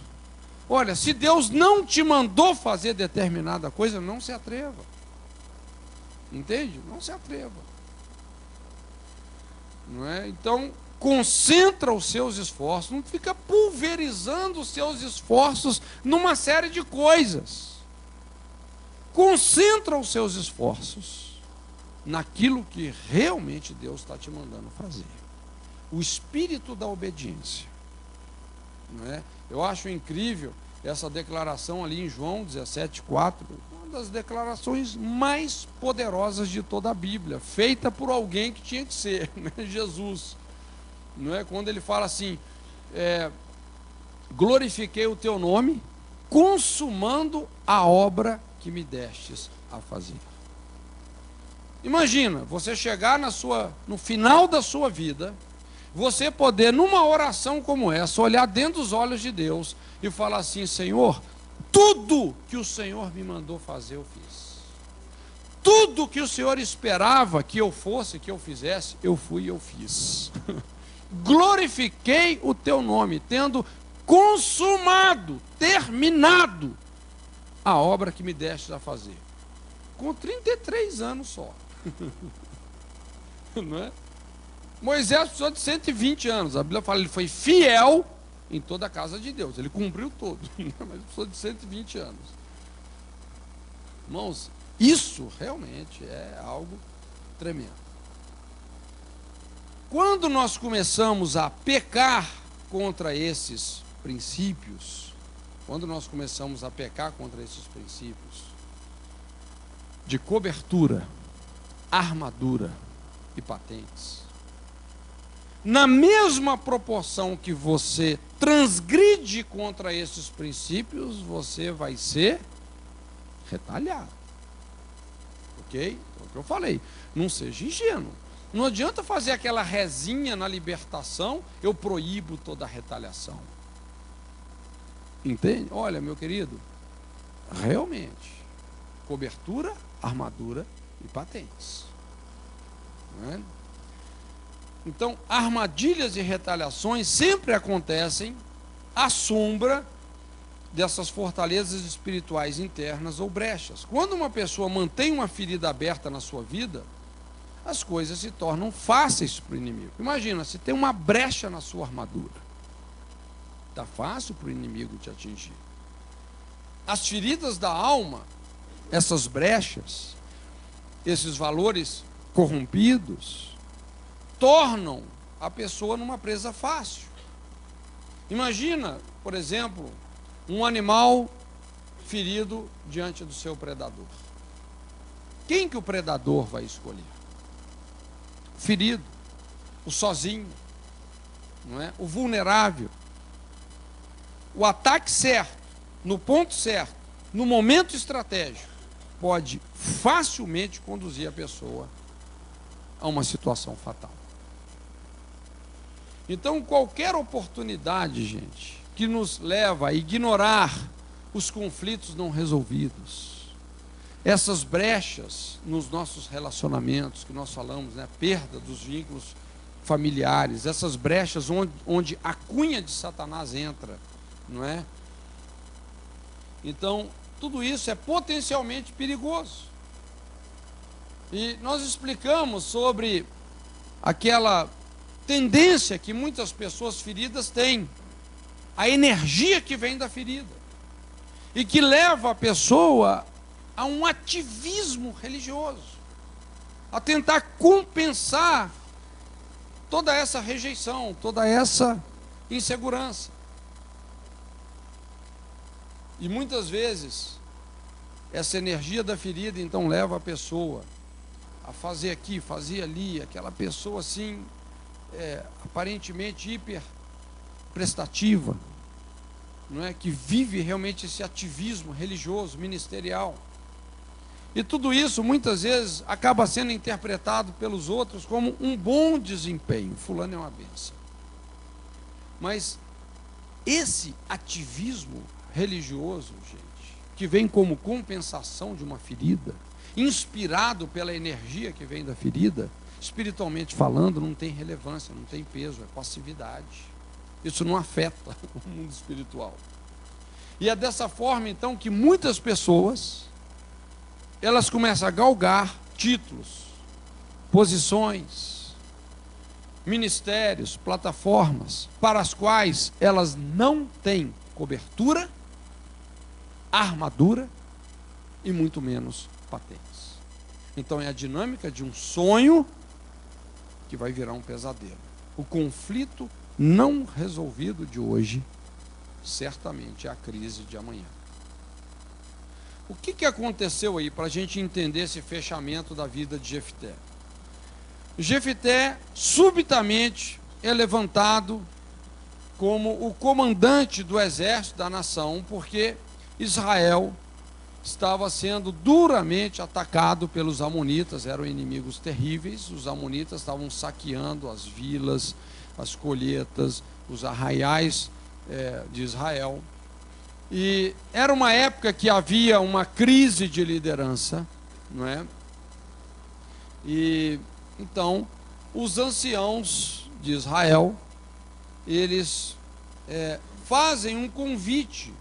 Speaker 1: Olha, se Deus não te mandou fazer determinada coisa, não se atreva. Entende? Não se atreva. Não é? Então, concentra os seus esforços, não fica pulverizando os seus esforços numa série de coisas. Concentra os seus esforços naquilo que realmente Deus está te mandando fazer. O espírito da obediência. Não é? Eu acho incrível essa declaração ali em João 17,4, uma das declarações mais poderosas de toda a Bíblia, feita por alguém que tinha que ser, né? Jesus. Não é? Quando ele fala assim, glorifiquei o teu nome, consumando a obra que me destes a fazer. Imagina, você chegar no final da sua vida, você poder, numa oração como essa, olhar dentro dos olhos de Deus e falar assim: Senhor, tudo que o Senhor me mandou fazer, eu fiz. Tudo que o Senhor esperava que eu fosse, que eu fizesse, eu fui e eu fiz. Glorifiquei o teu nome, tendo consumado, terminado a obra que me deste a fazer. Com 33 anos só. Não é? Moisés precisou de 120 anos. A Bíblia fala que ele foi fiel em toda a casa de Deus. Ele cumpriu tudo, mas precisou de 120 anos. Irmãos, isso realmente é algo tremendo. Quando nós começamos a pecar contra esses princípios, de cobertura, armadura e patentes, na mesma proporção que você transgride contra esses princípios, você vai ser retalhado. Ok? É o que eu falei. Não seja ingênuo. Não adianta fazer aquela rezinha na libertação, eu proíbo toda a retaliação. Entende? Olha, meu querido, realmente, cobertura, armadura e patentes. Não é? Então, armadilhas e retaliações sempre acontecem à sombra dessas fortalezas espirituais internas ou brechas. Quando uma pessoa mantém uma ferida aberta na sua vida, as coisas se tornam fáceis para o inimigo. Imagina, se tem uma brecha na sua armadura, está fácil para o inimigo te atingir. As feridas da alma, essas brechas, esses valores corrompidos, tornam a pessoa numa presa fácil. Imagina, por exemplo, um animal ferido diante do seu predador. Quem que o predador vai escolher? O ferido, o sozinho, não é? O vulnerável. O ataque certo, no ponto certo, no momento estratégico, pode facilmente conduzir a pessoa a uma situação fatal. Então, qualquer oportunidade, gente, que nos leva a ignorar os conflitos não resolvidos, essas brechas nos nossos relacionamentos, que nós falamos, né, perda dos vínculos familiares, essas brechas onde a cunha de Satanás entra, não é? Então, tudo isso é potencialmente perigoso. E nós explicamos sobre aquela tendência que muitas pessoas feridas têm, a energia que vem da ferida, e que leva a pessoa a um ativismo religioso, a tentar compensar toda essa rejeição, toda essa insegurança. E muitas vezes, essa energia da ferida, então, leva a pessoa a fazer aqui, fazer ali, aquela pessoa assim, aparentemente hiper prestativa, não é? Que vive realmente esse ativismo religioso, ministerial. E tudo isso, muitas vezes, acaba sendo interpretado pelos outros como um bom desempenho. Fulano é uma bênção. Mas esse ativismo religioso, gente, que vem como compensação de uma ferida, inspirado pela energia que vem da ferida, espiritualmente falando, não tem relevância, não tem peso, é passividade. Isso não afeta o mundo espiritual. E é dessa forma, então, que muitas pessoas, elas começam a galgar títulos, posições, ministérios, plataformas, para as quais elas não têm cobertura, armadura e muito menos patentes. Então é a dinâmica de um sonho que vai virar um pesadelo. O conflito não resolvido de hoje, certamente é a crise de amanhã. O que aconteceu aí para a gente entender esse fechamento da vida de Jefté? Jefté subitamente é levantado como o comandante do exército da nação, porque Israel estava sendo duramente atacado pelos amonitas, eram inimigos terríveis. Os amonitas estavam saqueando as vilas, as colheitas, os arraiais de Israel. E era uma época que havia uma crise de liderança, não é? E então os anciãos de Israel, eles fazem um convite,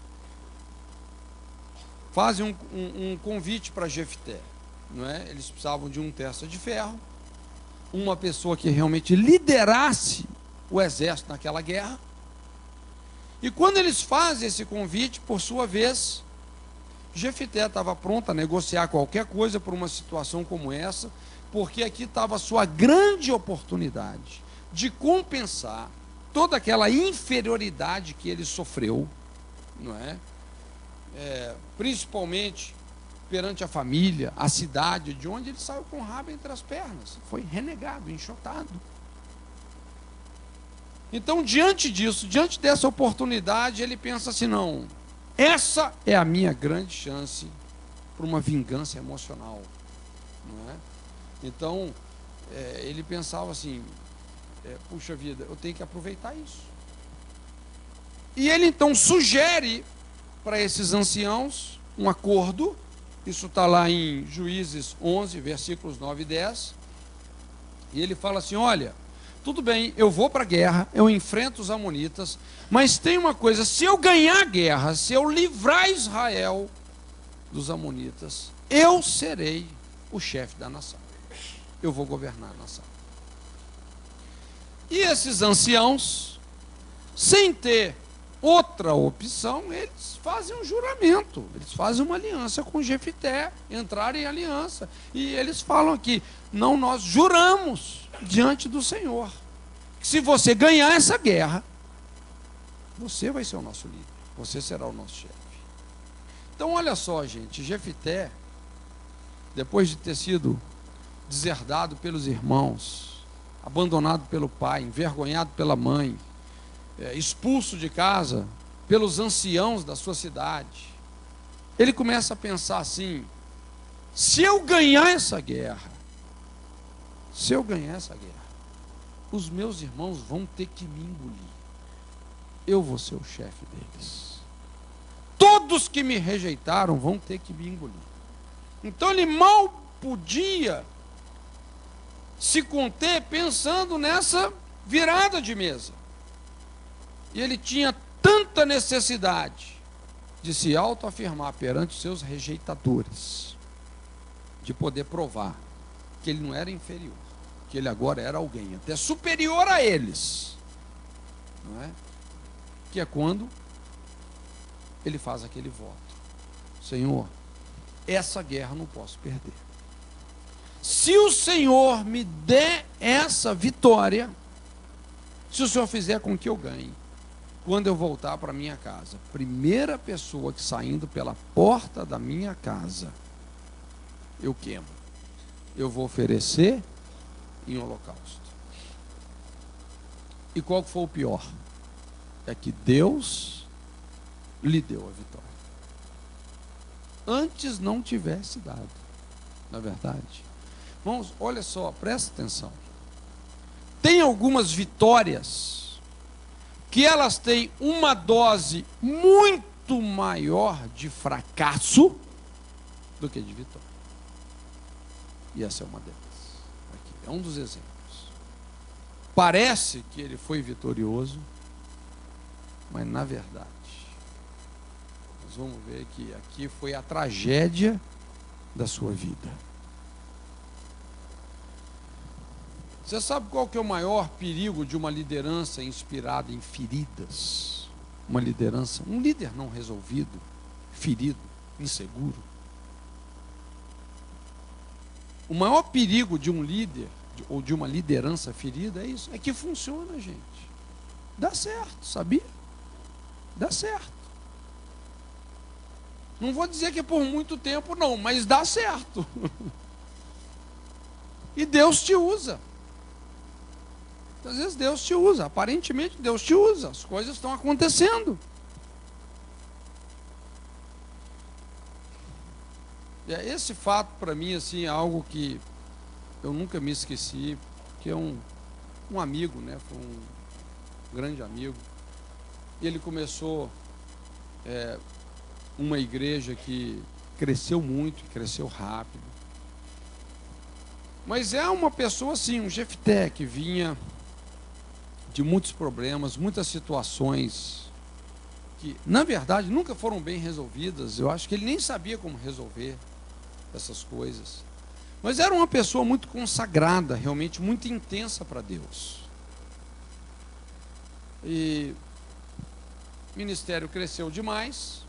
Speaker 1: um convite para Jefté, não é? Eles precisavam de um testa de ferro, uma pessoa que realmente liderasse o exército naquela guerra. E quando eles fazem esse convite, por sua vez, Jefté estava pronto a negociar qualquer coisa por uma situação como essa, porque aqui estava a sua grande oportunidade de compensar toda aquela inferioridade que ele sofreu, não é? Principalmente perante a família, a cidade, de onde ele saiu com o rabo entre as pernas, foi renegado, enxotado. Então, diante disso, diante dessa oportunidade, ele pensa assim: não, essa é a minha grande chance para uma vingança emocional, não é? Então, ele pensava assim: puxa vida, eu tenho que aproveitar isso. E ele então sugere para esses anciãos um acordo. Isso está lá em Juízes 11, versículos 9 e 10. E ele fala assim: olha, tudo bem, eu vou para a guerra, eu enfrento os amonitas, mas tem uma coisa: se eu ganhar a guerra, se eu livrar Israel dos amonitas, eu serei o chefe da nação, eu vou governar a nação. E esses anciãos, sem ter outra opção, eles fazem um juramento, eles fazem uma aliança com Jefté, entraram em aliança, e eles falam aqui: não, nós juramos diante do Senhor, que se você ganhar essa guerra, Você vai ser o nosso líder, você será o nosso chefe. Então olha só, gente, Jefité, depois de ter sido deserdado pelos irmãos, abandonado pelo pai, envergonhado pela mãe, expulso de casa pelos anciãos da sua cidade, ele começa a pensar assim: se eu ganhar essa guerra, os meus irmãos vão ter que me engolir. Eu vou ser o chefe deles. Todos que me rejeitaram vão ter que me engolir. Então ele mal podia se conter pensando nessa virada de mesa. E ele tinha tanta necessidade de se autoafirmar perante os seus rejeitadores, de poder provar que ele não era inferior, que ele agora era alguém até superior a eles, não é? Que é quando ele faz aquele voto: Senhor, essa guerra não posso perder. Se o Senhor me der essa vitória, se o Senhor fizer com que eu ganhe, quando eu voltar para minha casa, primeira pessoa que saindo pela porta da minha casa, eu queimo. Eu vou oferecer em holocausto. E qual foi o pior? É que Deus lhe deu a vitória. Antes não tivesse dado, na verdade. Irmãos, olha só, presta atenção. Tem algumas vitórias que elas têm uma dose muito maior de fracasso do que de vitória. E essa é uma delas. Aqui é um dos exemplos. Parece que ele foi vitorioso, mas na verdade, nós vamos ver que aqui foi a tragédia da sua vida. Você sabe qual que é o maior perigo de uma liderança inspirada em feridas? Uma liderança, um líder não resolvido, ferido, inseguro. O maior perigo de um líder ou de uma liderança ferida é isso, é que funciona, gente. Dá certo, sabia? Dá certo. Não vou dizer que é por muito tempo, não, mas dá certo. E Deus te usa. Às vezes Deus te usa, aparentemente Deus te usa, as coisas estão acontecendo. E esse fato para mim assim, é algo que eu nunca me esqueci, que é um amigo, né? Foi um grande amigo. E ele começou uma igreja que cresceu muito, cresceu rápido. Mas é uma pessoa assim, um Jefté, que vinha de muitos problemas, muitas situações que, na verdade, nunca foram bem resolvidas. Eu acho que ele nem sabia como resolver essas coisas. Mas era uma pessoa muito consagrada, realmente muito intensa para Deus. E o ministério cresceu demais.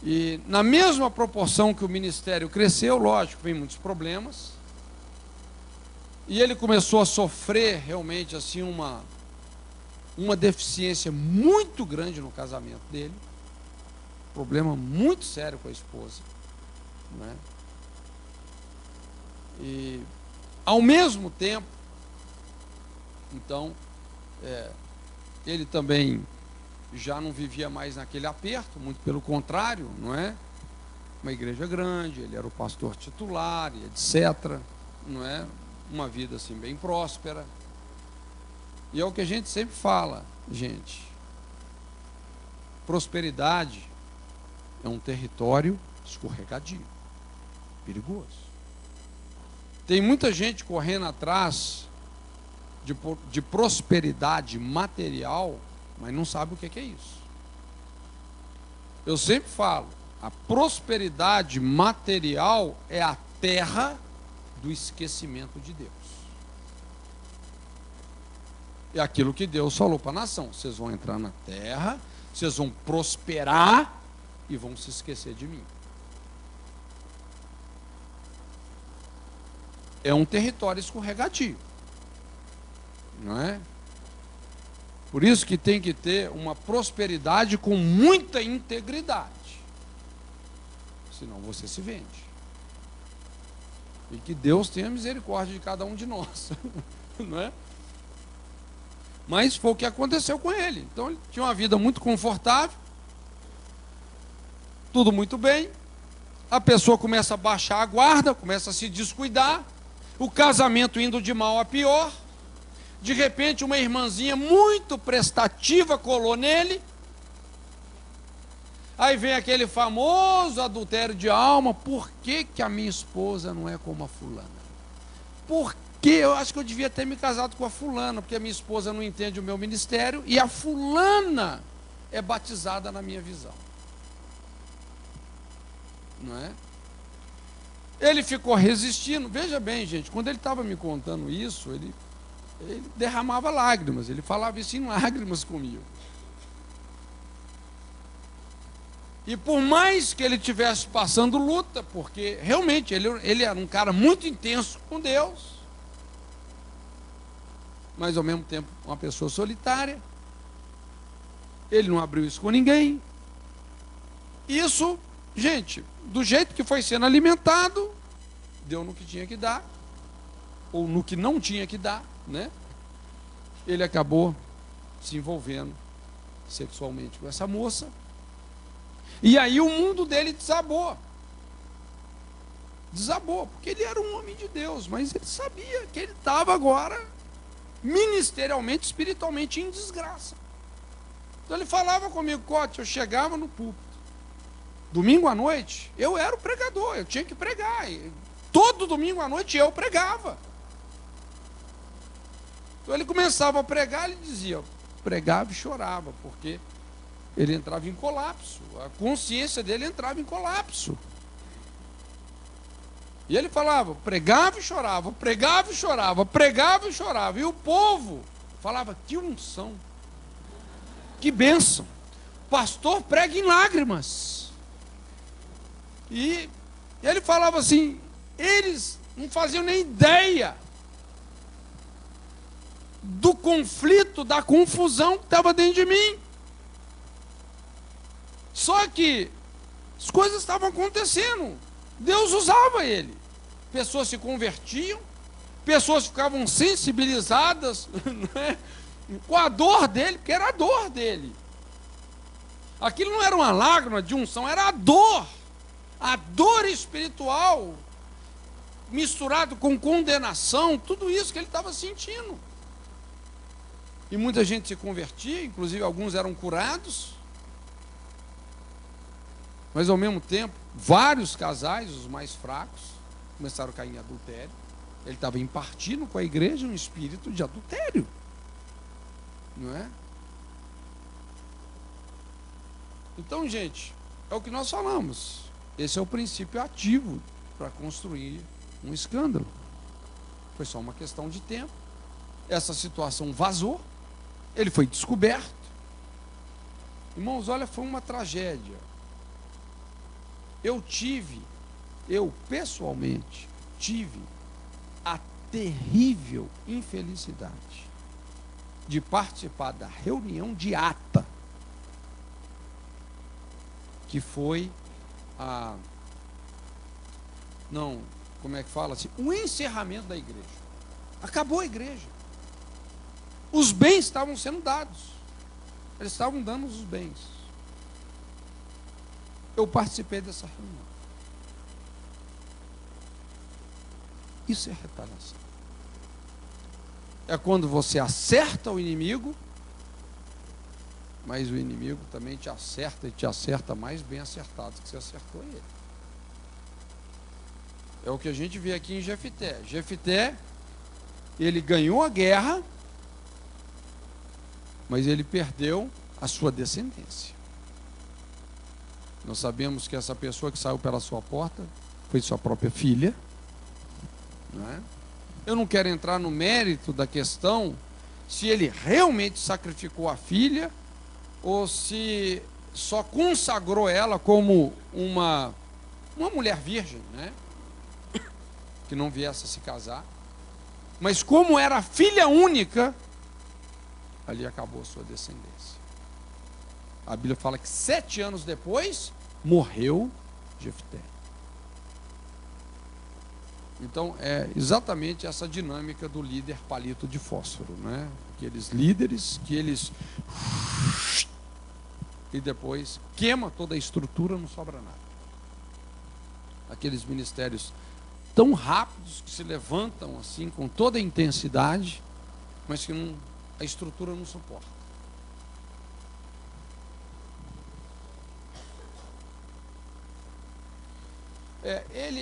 Speaker 1: E na mesma proporção que o ministério cresceu, lógico, vem muitos problemas. E ele começou a sofrer realmente assim uma deficiência muito grande no casamento dele. Problema muito sério com a esposa, não é? E ao mesmo tempo, então, ele também já não vivia mais naquele aperto, muito pelo contrário, não é? Uma igreja grande, ele era o pastor titular, e etc., não é? Uma vida assim bem próspera. E é o que a gente sempre fala, gente. Prosperidade é um território escorregadio, perigoso. Tem muita gente correndo atrás de prosperidade material, mas não sabe o que é isso. Eu sempre falo, a prosperidade material é a terra do esquecimento de Deus. É aquilo que Deus falou para a nação: vocês vão entrar na terra, vocês vão prosperar e vão se esquecer de mim. É um território escorregadio, não é? Por isso que tem que ter uma prosperidade com muita integridade. Senão você se vende. E que Deus tenha misericórdia de cada um de nós. Não é? Mas foi o que aconteceu com ele. Então ele tinha uma vida muito confortável, tudo muito bem. A pessoa começa a baixar a guarda, começa a se descuidar, o casamento indo de mal a pior. De repente uma irmãzinha muito prestativa colou nele. Aí vem aquele famoso adultério de alma. Por que que a minha esposa não é como a fulana? Por que eu acho que eu devia ter me casado com a fulana? Porque a minha esposa não entende o meu ministério e a fulana é batizada na minha visão. Não é? Ele ficou resistindo. Veja bem, gente, quando ele estava me contando isso, ele derramava lágrimas. Ele falava isso em lágrimas comigo. E por mais que ele estivesse passando luta, porque realmente ele era um cara muito intenso com Deus, mas ao mesmo tempo uma pessoa solitária, ele não abriu isso com ninguém. Isso, gente, do jeito que foi sendo alimentado, deu no que tinha que dar, ou no que não tinha que dar, né? Ele acabou se envolvendo sexualmente com essa moça. E aí o mundo dele desabou. Desabou, porque ele era um homem de Deus, mas ele sabia que ele estava agora ministerialmente, espiritualmente em desgraça. Então ele falava comigo, Cote, eu chegava no púlpito, domingo à noite, eu era o pregador, eu tinha que pregar. Todo domingo à noite eu pregava. Então ele começava a pregar, ele dizia, pregava e chorava, porque ele entrava em colapso, a consciência dele entrava em colapso. E ele falava, pregava e chorava, pregava e chorava, pregava e chorava. E o povo falava, que unção, que bênção, pastor prega em lágrimas. E ele falava assim, eles não faziam nem ideia do conflito, da confusão que estava dentro de mim. Só que as coisas estavam acontecendo. Deus usava ele. Pessoas se convertiam, pessoas ficavam sensibilizadas, né, com a dor dele, porque era a dor dele. Aquilo não era uma lágrima de unção, era a dor espiritual, misturado com condenação, tudo isso que ele estava sentindo. E muita gente se convertia, inclusive alguns eram curados. Mas ao mesmo tempo, vários casais, os mais fracos, começaram a cair em adultério. Ele estava impartindo com a igreja um espírito de adultério. Não é? Então, gente, é o que nós falamos. Esse é o princípio ativo para construir um escândalo. Foi só uma questão de tempo. Essa situação vazou. Ele foi descoberto. Irmãos, olha, foi uma tragédia. Eu pessoalmente tive a terrível infelicidade de participar da reunião de ata, que foi como é que fala assim? O encerramento da igreja. Acabou a igreja. Os bens estavam sendo dados. Eles estavam dando os bens. Eu participei dessa reunião. Isso é retaliação. É quando você acerta o inimigo, mas o inimigo também te acerta e te acerta mais bem acertado que você acertou ele. É o que a gente vê aqui em Jefté. Jefté, ele ganhou a guerra, mas ele perdeu a sua descendência. Nós sabemos que essa pessoa que saiu pela sua porta foi sua própria filha. Não é? Eu não quero entrar no mérito da questão se ele realmente sacrificou a filha ou se só consagrou ela como uma mulher virgem, né? Que não viesse a se casar. Mas como era filha única, ali acabou a sua descendência. A Bíblia fala que 7 anos depois morreu Jefté. Então é exatamente essa dinâmica do líder palito de fósforo, né? Aqueles líderes que eles e depois queima toda a estrutura, não sobra nada. Aqueles ministérios tão rápidos que se levantam assim com toda a intensidade, mas que não, a estrutura não suporta.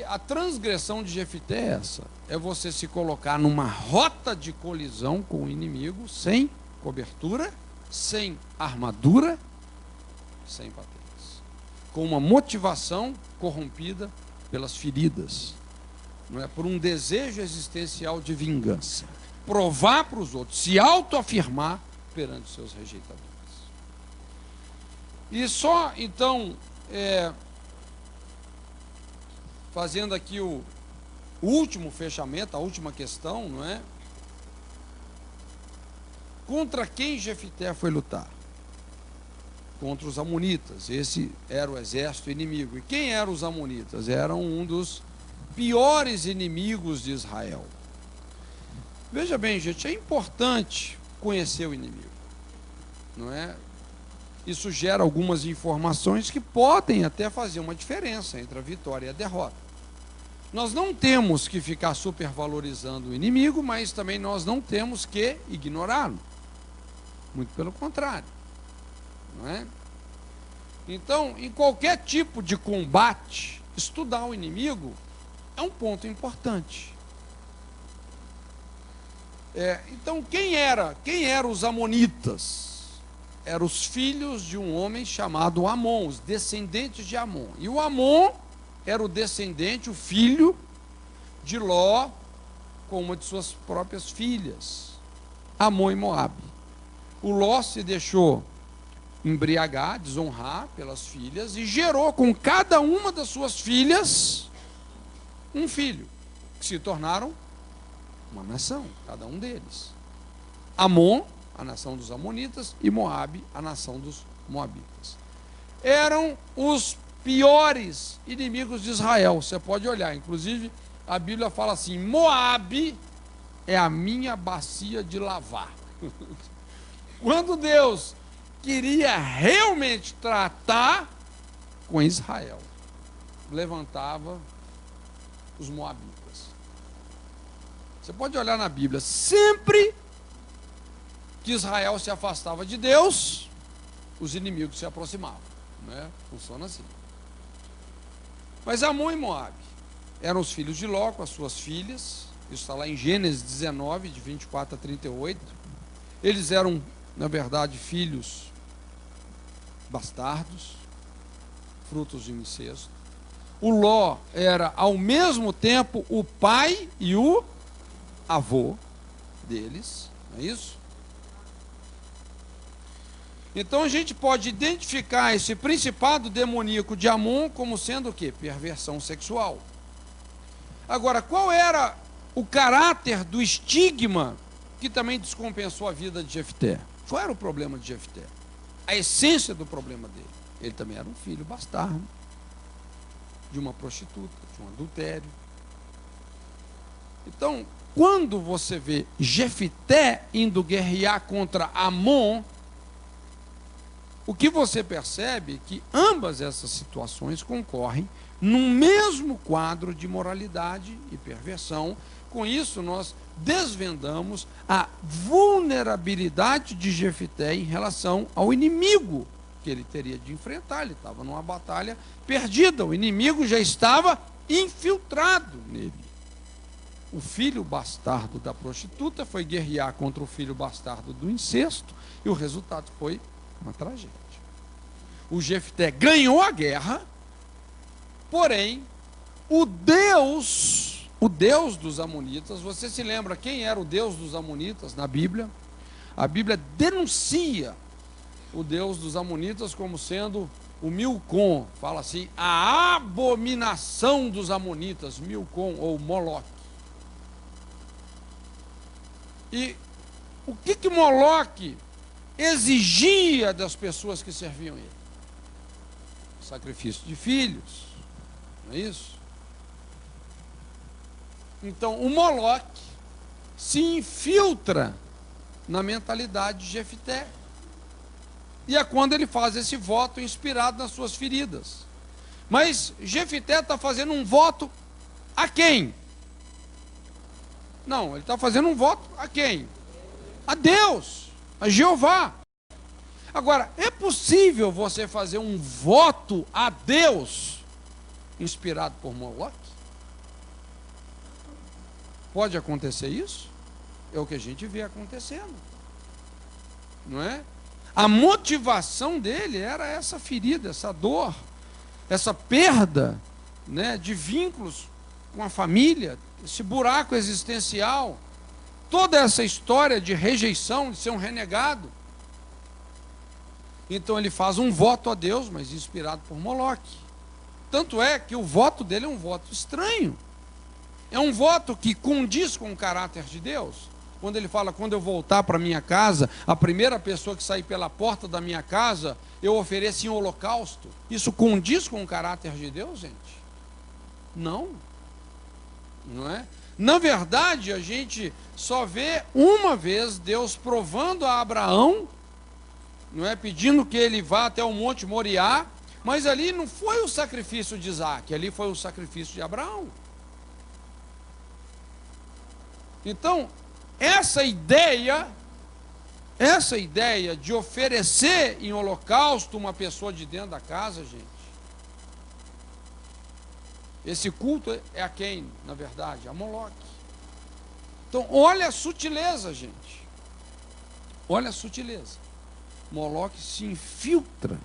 Speaker 1: A transgressão de Jefté é essa: é você se colocar numa rota de colisão com o inimigo, sem cobertura, sem armadura, sem patentes, com uma motivação corrompida pelas feridas, não é, por um desejo existencial de vingança, provar para os outros, se autoafirmar perante os seus rejeitadores. E só então fazendo aqui o último fechamento, a última questão, não é? Contra quem Jefté foi lutar? Contra os amonitas. Esse era o exército inimigo. E quem eram os amonitas? Eram um dos piores inimigos de Israel. Veja bem, gente, é importante conhecer o inimigo, não é? Isso gera algumas informações que podem até fazer uma diferença entre a vitória e a derrota. Nós não temos que ficar supervalorizando o inimigo, mas também nós não temos que ignorá-lo. Muito pelo contrário, não é? Então, em qualquer tipo de combate, estudar o inimigo é um ponto importante. Então, quem eram os amonitas? Eram os filhos de um homem chamado Amon, os descendentes de Amon. E o Amon era o descendente, o filho de Ló, com uma de suas próprias filhas, Amon e Moabe. O Ló se deixou embriagar, desonrar pelas filhas, e gerou com cada uma das suas filhas um filho, que se tornaram uma nação, cada um deles. Amon, a nação dos amonitas, e Moabe, a nação dos moabitas. Eram os piores inimigos de Israel. Você pode olhar, inclusive a Bíblia fala assim: Moabe é a minha bacia de lavar. Quando Deus queria realmente tratar com Israel, levantava os moabitas. Você pode olhar na Bíblia, sempre que Israel se afastava de Deus, os inimigos se aproximavam, né? Funciona assim. Mas Amon e Moabe eram os filhos de Ló com as suas filhas. Isso está lá em Gênesis 19, de 24 a 38. Eles eram, na verdade, filhos bastardos, frutos de incesto. O Ló era, ao mesmo tempo, o pai e o avô deles, não é isso? Então a gente pode identificar esse principado demoníaco de Amon como sendo o quê? Perversão sexual. Agora, qual era o caráter do estigma que também descompensou a vida de Jefté? Qual era o problema de Jefté? A essência do problema dele. Ele também era um filho bastardo de uma prostituta, de um adultério. Então, quando você vê Jefté indo guerrear contra Amon, o que você percebe é que ambas essas situações concorrem num mesmo quadro de moralidade e perversão. Com isso, nós desvendamos a vulnerabilidade de Jefté em relação ao inimigo que ele teria de enfrentar. Ele estava numa batalha perdida, o inimigo já estava infiltrado nele. O filho bastardo da prostituta foi guerrear contra o filho bastardo do incesto, e o resultado foi uma tragédia. O Jefté ganhou a guerra, porém, o Deus dos amonitas, você se lembra quem era o Deus dos amonitas na Bíblia? A Bíblia denuncia o Deus dos amonitas como sendo o Milcom, fala assim, a abominação dos amonitas, Milcom ou Moloque. E o que Moloque exigia das pessoas que serviam ele? Sacrifício de filhos, não é isso? Então, o Moloque se infiltra na mentalidade de Jefté. E é quando ele faz esse voto inspirado nas suas feridas. Mas Jefté está fazendo um voto a quem? Não, ele está fazendo um voto a quem? A Deus, a Jeová. Agora, é possível você fazer um voto a Deus inspirado por Moloque? Pode acontecer isso? É o que a gente vê acontecendo, não é? A motivação dele era essa ferida, essa dor, essa perda, né, de vínculos com a família, esse buraco existencial, toda essa história de rejeição, de ser um renegado. Então ele faz um voto a Deus, mas inspirado por Moloque. Tanto é que o voto dele é um voto estranho. É um voto que condiz com o caráter de Deus. Quando ele fala, quando eu voltar para minha casa, a primeira pessoa que sair pela porta da minha casa, eu ofereço em holocausto. Isso condiz com o caráter de Deus, gente? Não. Não é? Na verdade, a gente só vê uma vez Deus provando a Abraão, não é, pedindo que ele vá até o Monte Moriá, mas ali não foi o sacrifício de Isaac, ali foi o sacrifício de Abraão. Então, essa ideia de oferecer em holocausto uma pessoa de dentro da casa, gente, esse culto é a quem, na verdade? A Moloque. Então, olha a sutileza, gente. Olha a sutileza. Moloque se infiltra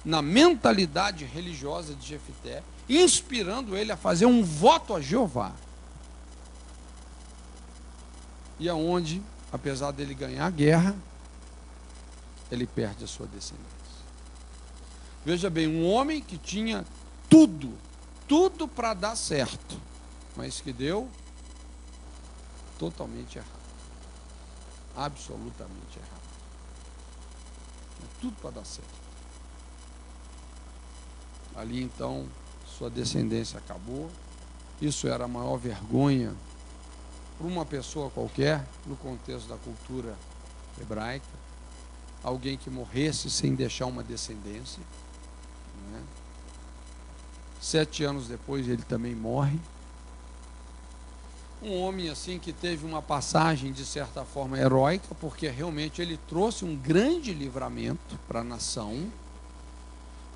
Speaker 1: na mentalidade religiosa de Jefté, inspirando ele a fazer um voto a Jeová. E aonde, apesar dele ganhar a guerra, ele perde a sua descendência. Veja bem, um homem que tinha tudo para dar certo, mas que deu totalmente errado. Absolutamente errado. Tudo para dar certo. Ali então, sua descendência acabou. Isso era a maior vergonha para uma pessoa qualquer, no contexto da cultura hebraica. Alguém que morresse sem deixar uma descendência, né? 7 anos depois ele também morre. Um homem assim que teve uma passagem de certa forma heróica, porque realmente ele trouxe um grande livramento para a nação.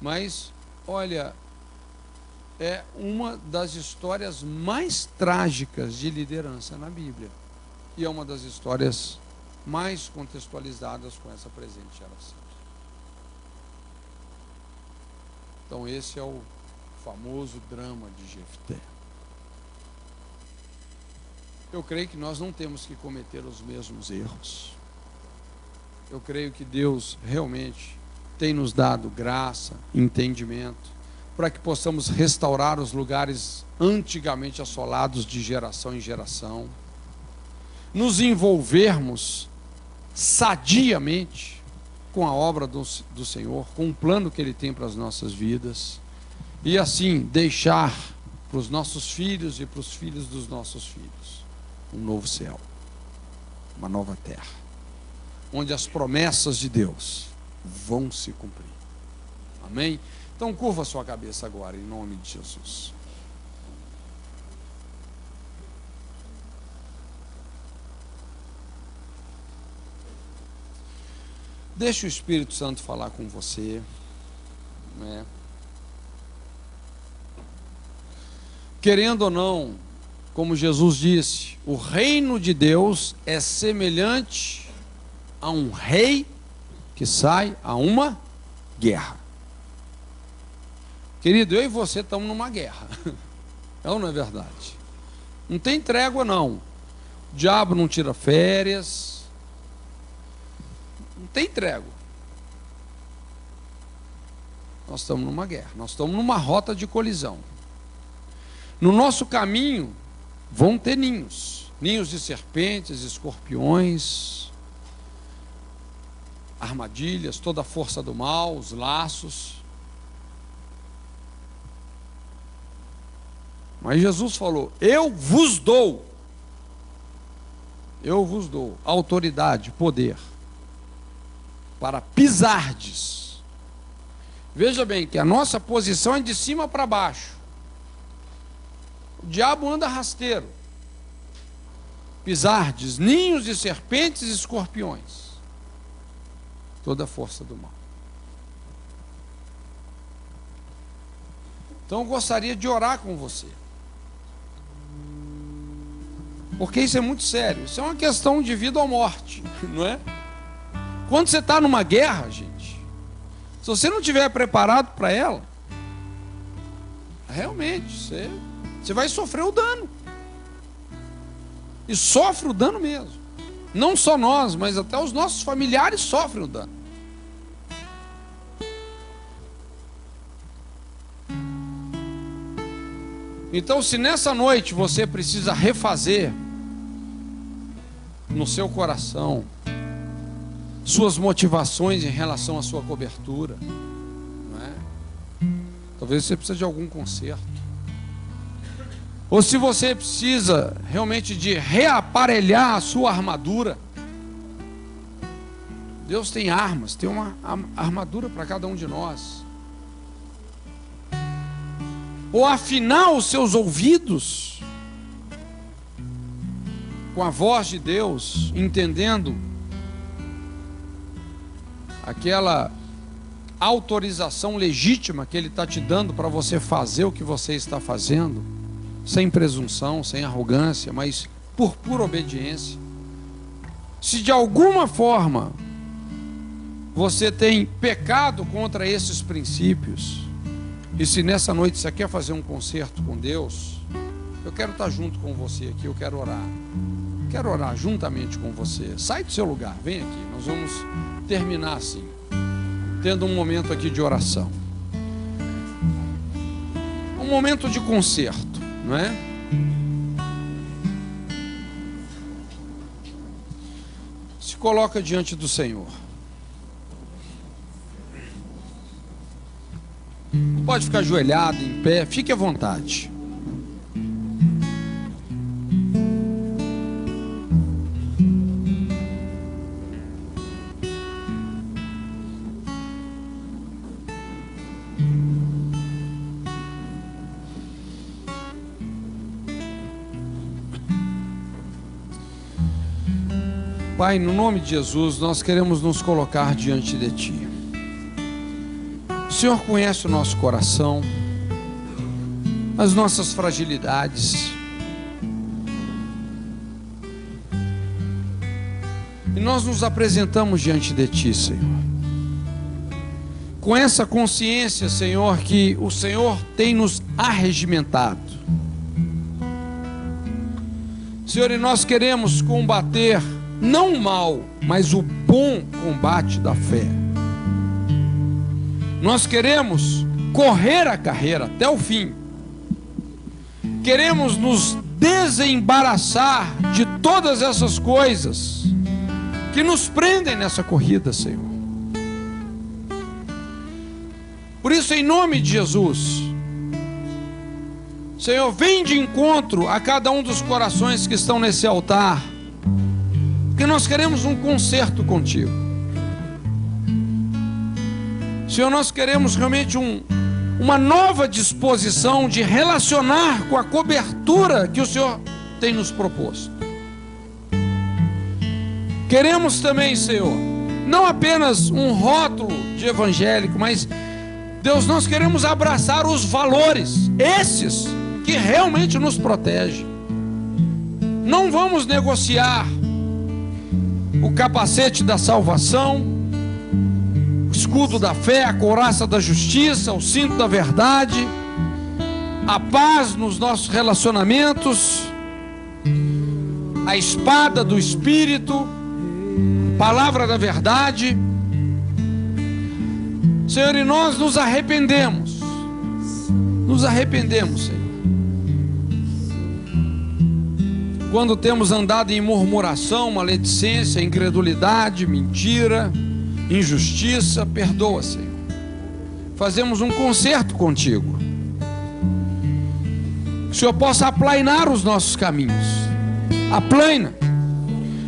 Speaker 1: Mas, olha, é uma das histórias mais trágicas de liderança na Bíblia. E é uma das histórias mais contextualizadas com essa presente geração. Então esse é o famoso drama de Jefté. Eu creio que nós não temos que cometer os mesmos erros. Eu creio que Deus realmente tem nos dado graça, entendimento, para que possamos restaurar os lugares antigamente assolados de geração em geração, nos envolvermos sadiamente com a obra do Senhor, com o plano que Ele tem para as nossas vidas, e assim deixar para os nossos filhos e para os filhos dos nossos filhos um novo céu, uma nova terra, onde as promessas de Deus vão se cumprir. Amém? Então curva a sua cabeça agora, em nome de Jesus. Deixa o Espírito Santo falar com você, né? Querendo ou não, como Jesus disse, o reino de Deus é semelhante a um rei que sai a uma guerra. Querido, eu e você estamos numa guerra. É ou não é verdade? Não tem trégua não. O diabo não tira férias. Não tem trégua. Nós estamos numa guerra. Nós estamos numa rota de colisão. No nosso caminho vão ter ninhos. Ninhos de serpentes, escorpiões. armadilhas, toda a força do mal, os laços. Mas Jesus falou: eu vos dou autoridade, poder, para pisardes. Veja bem que a nossa posição é de cima para baixo. O diabo anda rasteiro. Pisardes ninhos de serpentes e escorpiões, toda a força do mal. Então eu gostaria de orar com você, porque isso é muito sério. Isso é uma questão de vida ou morte, não é? Quando você está numa guerra, gente, se você não estiver preparado para ela, realmente você vai sofrer o dano. E sofre o dano mesmo. Não só nós, mas até os nossos familiares sofrem o dano. Então, se nessa noite você precisa refazer no seu coração suas motivações em relação à sua cobertura, não é? Talvez você precise de algum conserto. Ou se você precisa realmente de reaparelhar a sua armadura. Deus tem armas, tem uma armadura para cada um de nós. Ou afinar os seus ouvidos com a voz de Deus, entendendo aquela autorização legítima que Ele está te dando para você fazer o que você está fazendo, sem presunção, sem arrogância, mas por pura obediência. Se de alguma forma você tem pecado contra esses princípios, e se nessa noite você quer fazer um concerto com Deus, eu quero estar junto com você aqui, eu quero orar. Quero orar juntamente com você. Sai do seu lugar, vem aqui, nós vamos terminar assim, tendo um momento aqui de oração. Um momento de concerto, não é? Se coloca diante do Senhor. Pode ficar ajoelhado, em pé, fique à vontade. Pai, no nome de Jesus, nós queremos nos colocar diante de Ti. O Senhor conhece o nosso coração, as nossas fragilidades. E nós nos apresentamos diante de Ti, Senhor. Com essa consciência, Senhor, que o Senhor tem nos arregimentado. Senhor, e nós queremos combater não o mal, mas o bom combate da fé. Nós queremos correr a carreira até o fim. Queremos nos desembaraçar de todas essas coisas que nos prendem nessa corrida, Senhor. Por isso, em nome de Jesus, Senhor, vem de encontro a cada um dos corações que estão nesse altar, porque nós queremos um concerto contigo. Senhor, nós queremos realmente uma nova disposição de relacionar com a cobertura que o Senhor tem nos proposto. Queremos também, Senhor, não apenas um rótulo de evangélico, mas, Deus, nós queremos abraçar os valores, esses que realmente nos protegem. Não vamos negociar o capacete da salvação, o escudo da fé, a couraça da justiça, o cinto da verdade, a paz nos nossos relacionamentos, a espada do Espírito, palavra da verdade. Senhor, e nós nos arrependemos, Senhor, quando temos andado em murmuração, maledicência, incredulidade, mentira, injustiça, perdoa, Senhor. Fazemos um concerto contigo. Que o Senhor possa aplainar os nossos caminhos. Aplaina.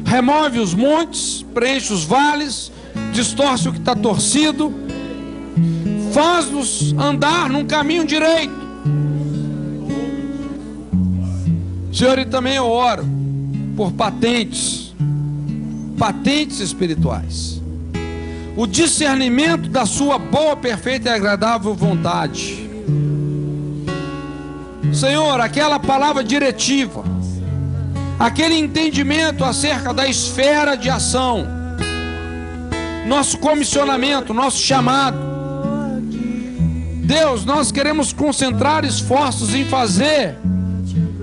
Speaker 1: Remove os montes, preenche os vales, distorce o que está torcido. Faz-nos andar num caminho direito. Senhor, e também eu oro por patentes espirituais. O discernimento da sua boa, perfeita e agradável vontade. Senhor, aquela palavra diretiva, aquele entendimento acerca da esfera de ação, nosso comissionamento, nosso chamado. Deus, nós queremos concentrar esforços em fazer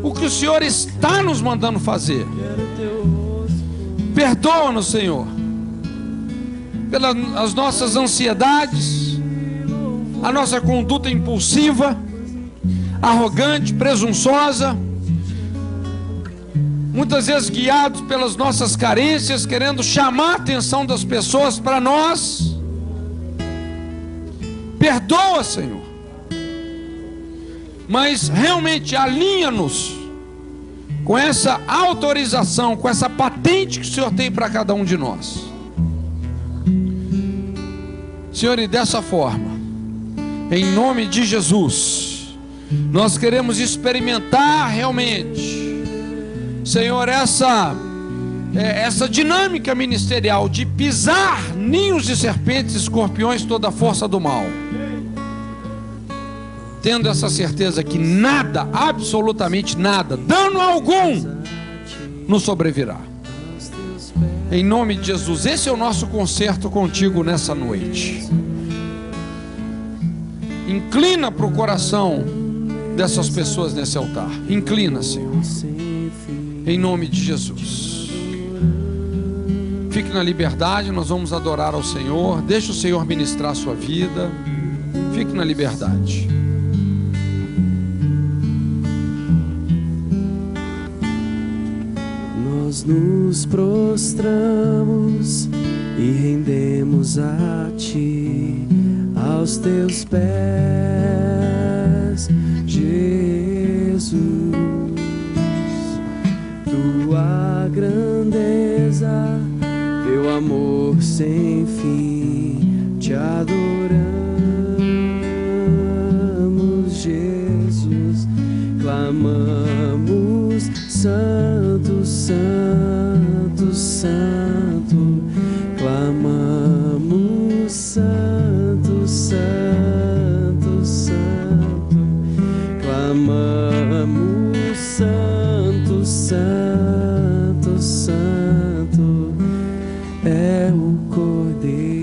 Speaker 1: o que o Senhor está nos mandando fazer. Perdoa-nos, Senhor, pelas nossas ansiedades, a nossa conduta impulsiva, arrogante, presunçosa, muitas vezes guiados pelas nossas carências, querendo chamar a atenção das pessoas para nós. Perdoa, Senhor, mas realmente alinha-nos com essa autorização, com essa patente que o Senhor tem para cada um de nós. Senhor, e dessa forma, em nome de Jesus, nós queremos experimentar realmente, Senhor, essa dinâmica ministerial de pisar ninhos de serpentes, escorpiões, toda a força do mal, tendo essa certeza que nada, absolutamente nada, dano algum, nos sobrevirá. Em nome de Jesus, esse é o nosso concerto contigo nessa noite. Inclina para o coração dessas pessoas nesse altar. Inclina, Senhor. Em nome de Jesus. Fique na liberdade, nós vamos adorar ao Senhor. Deixe o Senhor ministrar a sua vida. Fique na liberdade.
Speaker 2: Nós nos prostramos e rendemos a Ti, aos Teus pés, Jesus. Tua grandeza, Teu amor sem fim, Te adoramos, Jesus. Clamamos, Santo, Santo, Santo. Clamamos, Santo, Santo, Santo. Clamamos, Santo, Santo, Santo. É o Cordeiro